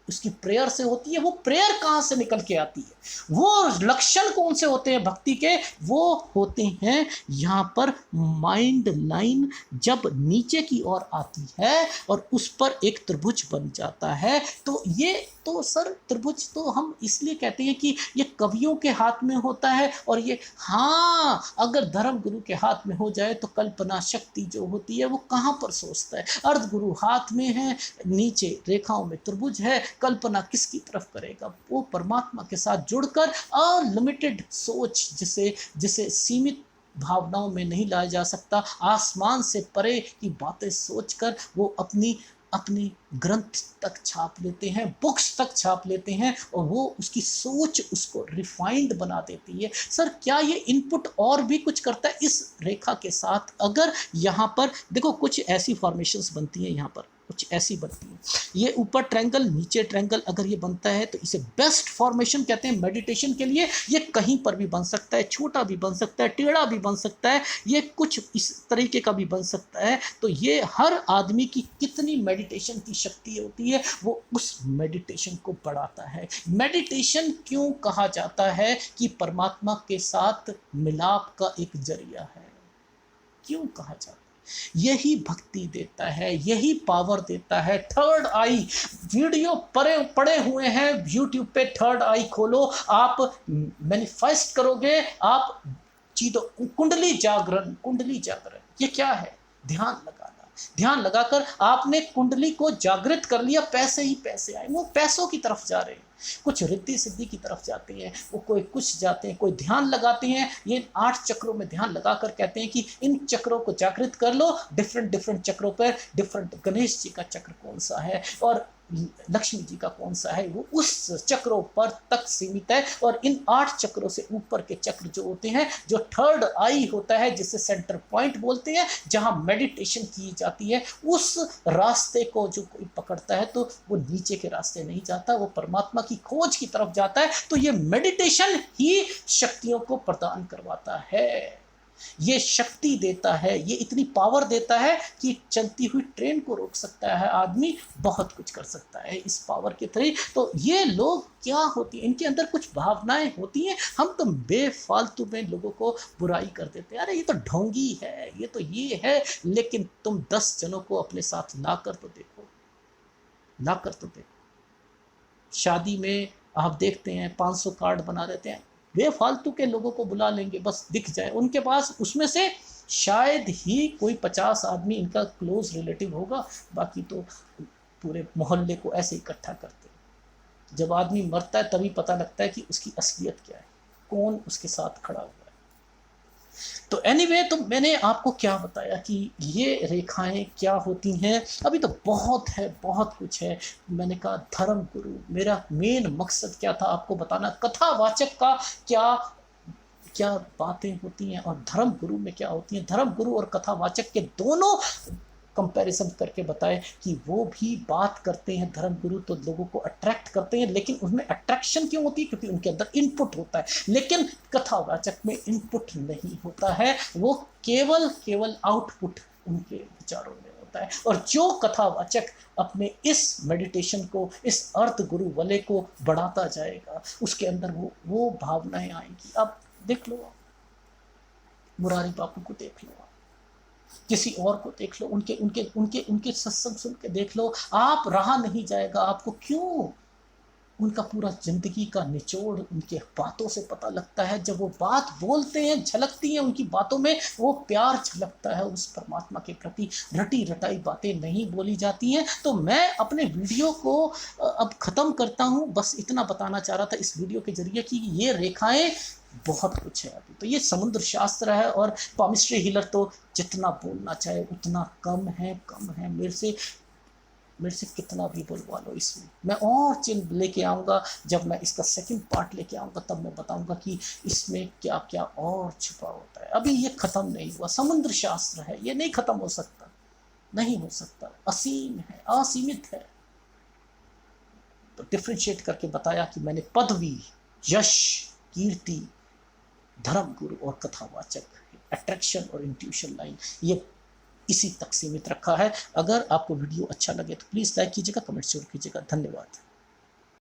उसकी प्रेयर से होती है। वो प्रेयर कहाँ से निकल के आती है, वो लक्षण कौन से होते हैं भक्ति के, वो होते हैं यहाँ पर माइंड लाइन जब नीचे की ओर आती है और उस पर एक त्रिभुज बन जाता है। तो ये तो सर त्रिभुज तो हम इसलिए कहते हैं कि ये कवियों के हाथ में होता है, और ये हाँ अगर धर्म गुरु के हाथ में हो जाए तो कल्पना शक्ति जो होती है वो कहाँ पर सोचता है। अर्ध गुरु हाथ में है, नीचे रेखाओं में त्रिभुज है, कल्पना किसकी तरफ करेगा, वो परमात्मा के साथ जुड़कर अनलिमिटेड सोच, जिसे जिसे सीमित भावनाओं में नहीं लाया जा सकता, आसमान से परे की बातें सोचकर वो अपनी अपनी ग्रंथ तक छाप लेते हैं, बुक्स तक छाप लेते हैं, और वो उसकी सोच उसको रिफाइंड बना देती है। सर क्या ये इनपुट और भी कुछ करता है इस रेखा के साथ? अगर यहाँ पर देखो कुछ ऐसी फॉर्मेशंस बनती हैं, यहाँ पर कुछ ऐसी बनती है, ये ऊपर ट्रायंगल नीचे ट्रायंगल अगर ये बनता है तो इसे बेस्ट फॉर्मेशन कहते हैं मेडिटेशन के लिए। ये कहीं पर भी बन सकता है, छोटा भी बन सकता है, टेढ़ा भी बन सकता है, ये कुछ इस तरीके का भी बन सकता है। तो ये हर आदमी की कितनी मेडिटेशन की शक्ति होती है वो उस मेडिटेशन को बढ़ाता है। मेडिटेशन क्यों कहा जाता है कि परमात्मा के साथ मिलाप का एक जरिया है, क्यों कहा जाता है? यही भक्ति देता है, यही पावर देता है। थर्ड आई वीडियो पड़े हुए हैं यूट्यूब पे, थर्ड आई खोलो, आप मैनिफेस्ट करोगे, आप चीजों कुंडली जागरण, कुंडली जागरण ये क्या है? ध्यान लगाना। ध्यान लगाकर आपने कुंडली को जागृत कर लिया, पैसे ही पैसे आए, वो पैसों की तरफ जा रहे हैं, कुछ रिद्धि सिद्धि की तरफ जाते हैं, वो कोई कुछ जाते हैं, कोई ध्यान लगाते हैं। ये 8 चक्रों में ध्यान लगाकर कहते हैं कि इन चक्रों को जागृत कर लो, डिफरेंट चक्रों पर डिफरेंट, गणेश जी का चक्र कौन सा है और लक्ष्मी जी का कौन सा है, वो उस चक्रों पर तक सीमित है। और इन 8 चक्रों से ऊपर के चक्र जो होते हैं, जो थर्ड आई होता है, जिसे सेंटर पॉइंट बोलते हैं, जहां मेडिटेशन की जाती है, उस रास्ते को जो कोई पकड़ता है तो वो नीचे के रास्ते नहीं जाता, वो परमात्मा की खोज की तरफ जाता है। तो ये मेडिटेशन ही शक्तियों को प्रदान करवाता है, ये शक्ति देता है, ये इतनी पावर देता है कि चलती हुई ट्रेन को रोक सकता है आदमी, बहुत कुछ कर सकता है इस पावर के थ्रू। तो ये लोग क्या होती है, इनके अंदर कुछ भावनाएं होती हैं। हम तो बेफालतू में लोगों को बुराई कर देते हैं, अरे ये तो ढोंगी है, ये तो ये है, लेकिन तुम 10 जनों को अपने साथ लाकर तो देखो, लाकर तो देखो। शादी में आप देखते हैं 500 कार्ड बना देते हैं, बेफालतू के लोगों को बुला लेंगे, बस दिख जाए उनके पास, उसमें से शायद ही कोई 50 आदमी इनका क्लोज रिलेटिव होगा, बाकी तो पूरे मोहल्ले को ऐसे इकट्ठा करते हैं। जब आदमी मरता है तभी पता लगता है कि उसकी असलियत क्या है, कौन उसके साथ खड़ा हुआ है। तो एनीवे, तो मैंने आपको क्या बताया कि ये रेखाएं क्या होती हैं। अभी तो बहुत है, बहुत कुछ है। मैंने कहा धर्म गुरु, मेरा मेन मकसद क्या था आपको बताना, कथावाचक का क्या क्या बातें होती हैं और धर्म गुरु में क्या होती हैं। धर्म गुरु और कथावाचक के दोनों कंपैरिजन करके बताए कि वो भी बात करते हैं, धर्म गुरु तो लोगों को अट्रैक्ट करते हैं, लेकिन उनमें अट्रैक्शन क्यों होती है? क्योंकि उनके अंदर इनपुट होता है। लेकिन कथावाचक में इनपुट नहीं होता है, वो केवल आउटपुट उनके विचारों में होता है। और जो कथावाचक अपने इस मेडिटेशन को, इस अर्थ गुरु वलय को बढ़ाता जाएगा, उसके अंदर वो भावनाएं आएंगी। अब देख लो, मुरारी बापू को देख लो, किसी और को देख लो, उनके उनके उनके उनके सत्संग सुन के देख लो, आप रहा नहीं जाएगा आपको। क्यों? उनका पूरा जिंदगी का निचोड़ उनके बातों से पता लगता है। जब वो बात बोलते हैं, झलकती हैं उनकी बातों में, वो प्यार झलकता है उस परमात्मा के प्रति। रटी रटाई बातें नहीं बोली जाती हैं। तो मैं अपने वीडियो को अब ख़त्म करता हूँ। बस इतना बताना चाह रहा था इस वीडियो के जरिए कि ये रेखाएं बहुत कुछ है। अभी तो ये समुद्र शास्त्र है, और पामिस्ट्री हीलर तो जितना बोलना चाहे उतना कम है। मेरे से कितना भी बोलवा लो इसमें। मैं और चिन्ह लेके आऊँगा, जब मैं इसका सेकंड पार्ट लेके आऊँगा तब मैं बताऊँगा कि इसमें क्या क्या और छिपा होता है। अभी ये ख़त्म नहीं हुआ, समुद्र शास्त्र है, ये नहीं ख़त्म हो सकता, नहीं हो सकता, असीम है, असीमित है। तो डिफ्रेंशिएट करके बताया कि मैंने पदवी, यश, कीर्ति, धर्म गुरु और कथावाचक, अट्रैक्शन और इंट्यूशन लाइन, ये इसी तक सीमित रखा है। अगर आपको वीडियो अच्छा लगे तो प्लीज़ लाइक कीजिएगा, कमेंट जरूर कीजिएगा। धन्यवाद।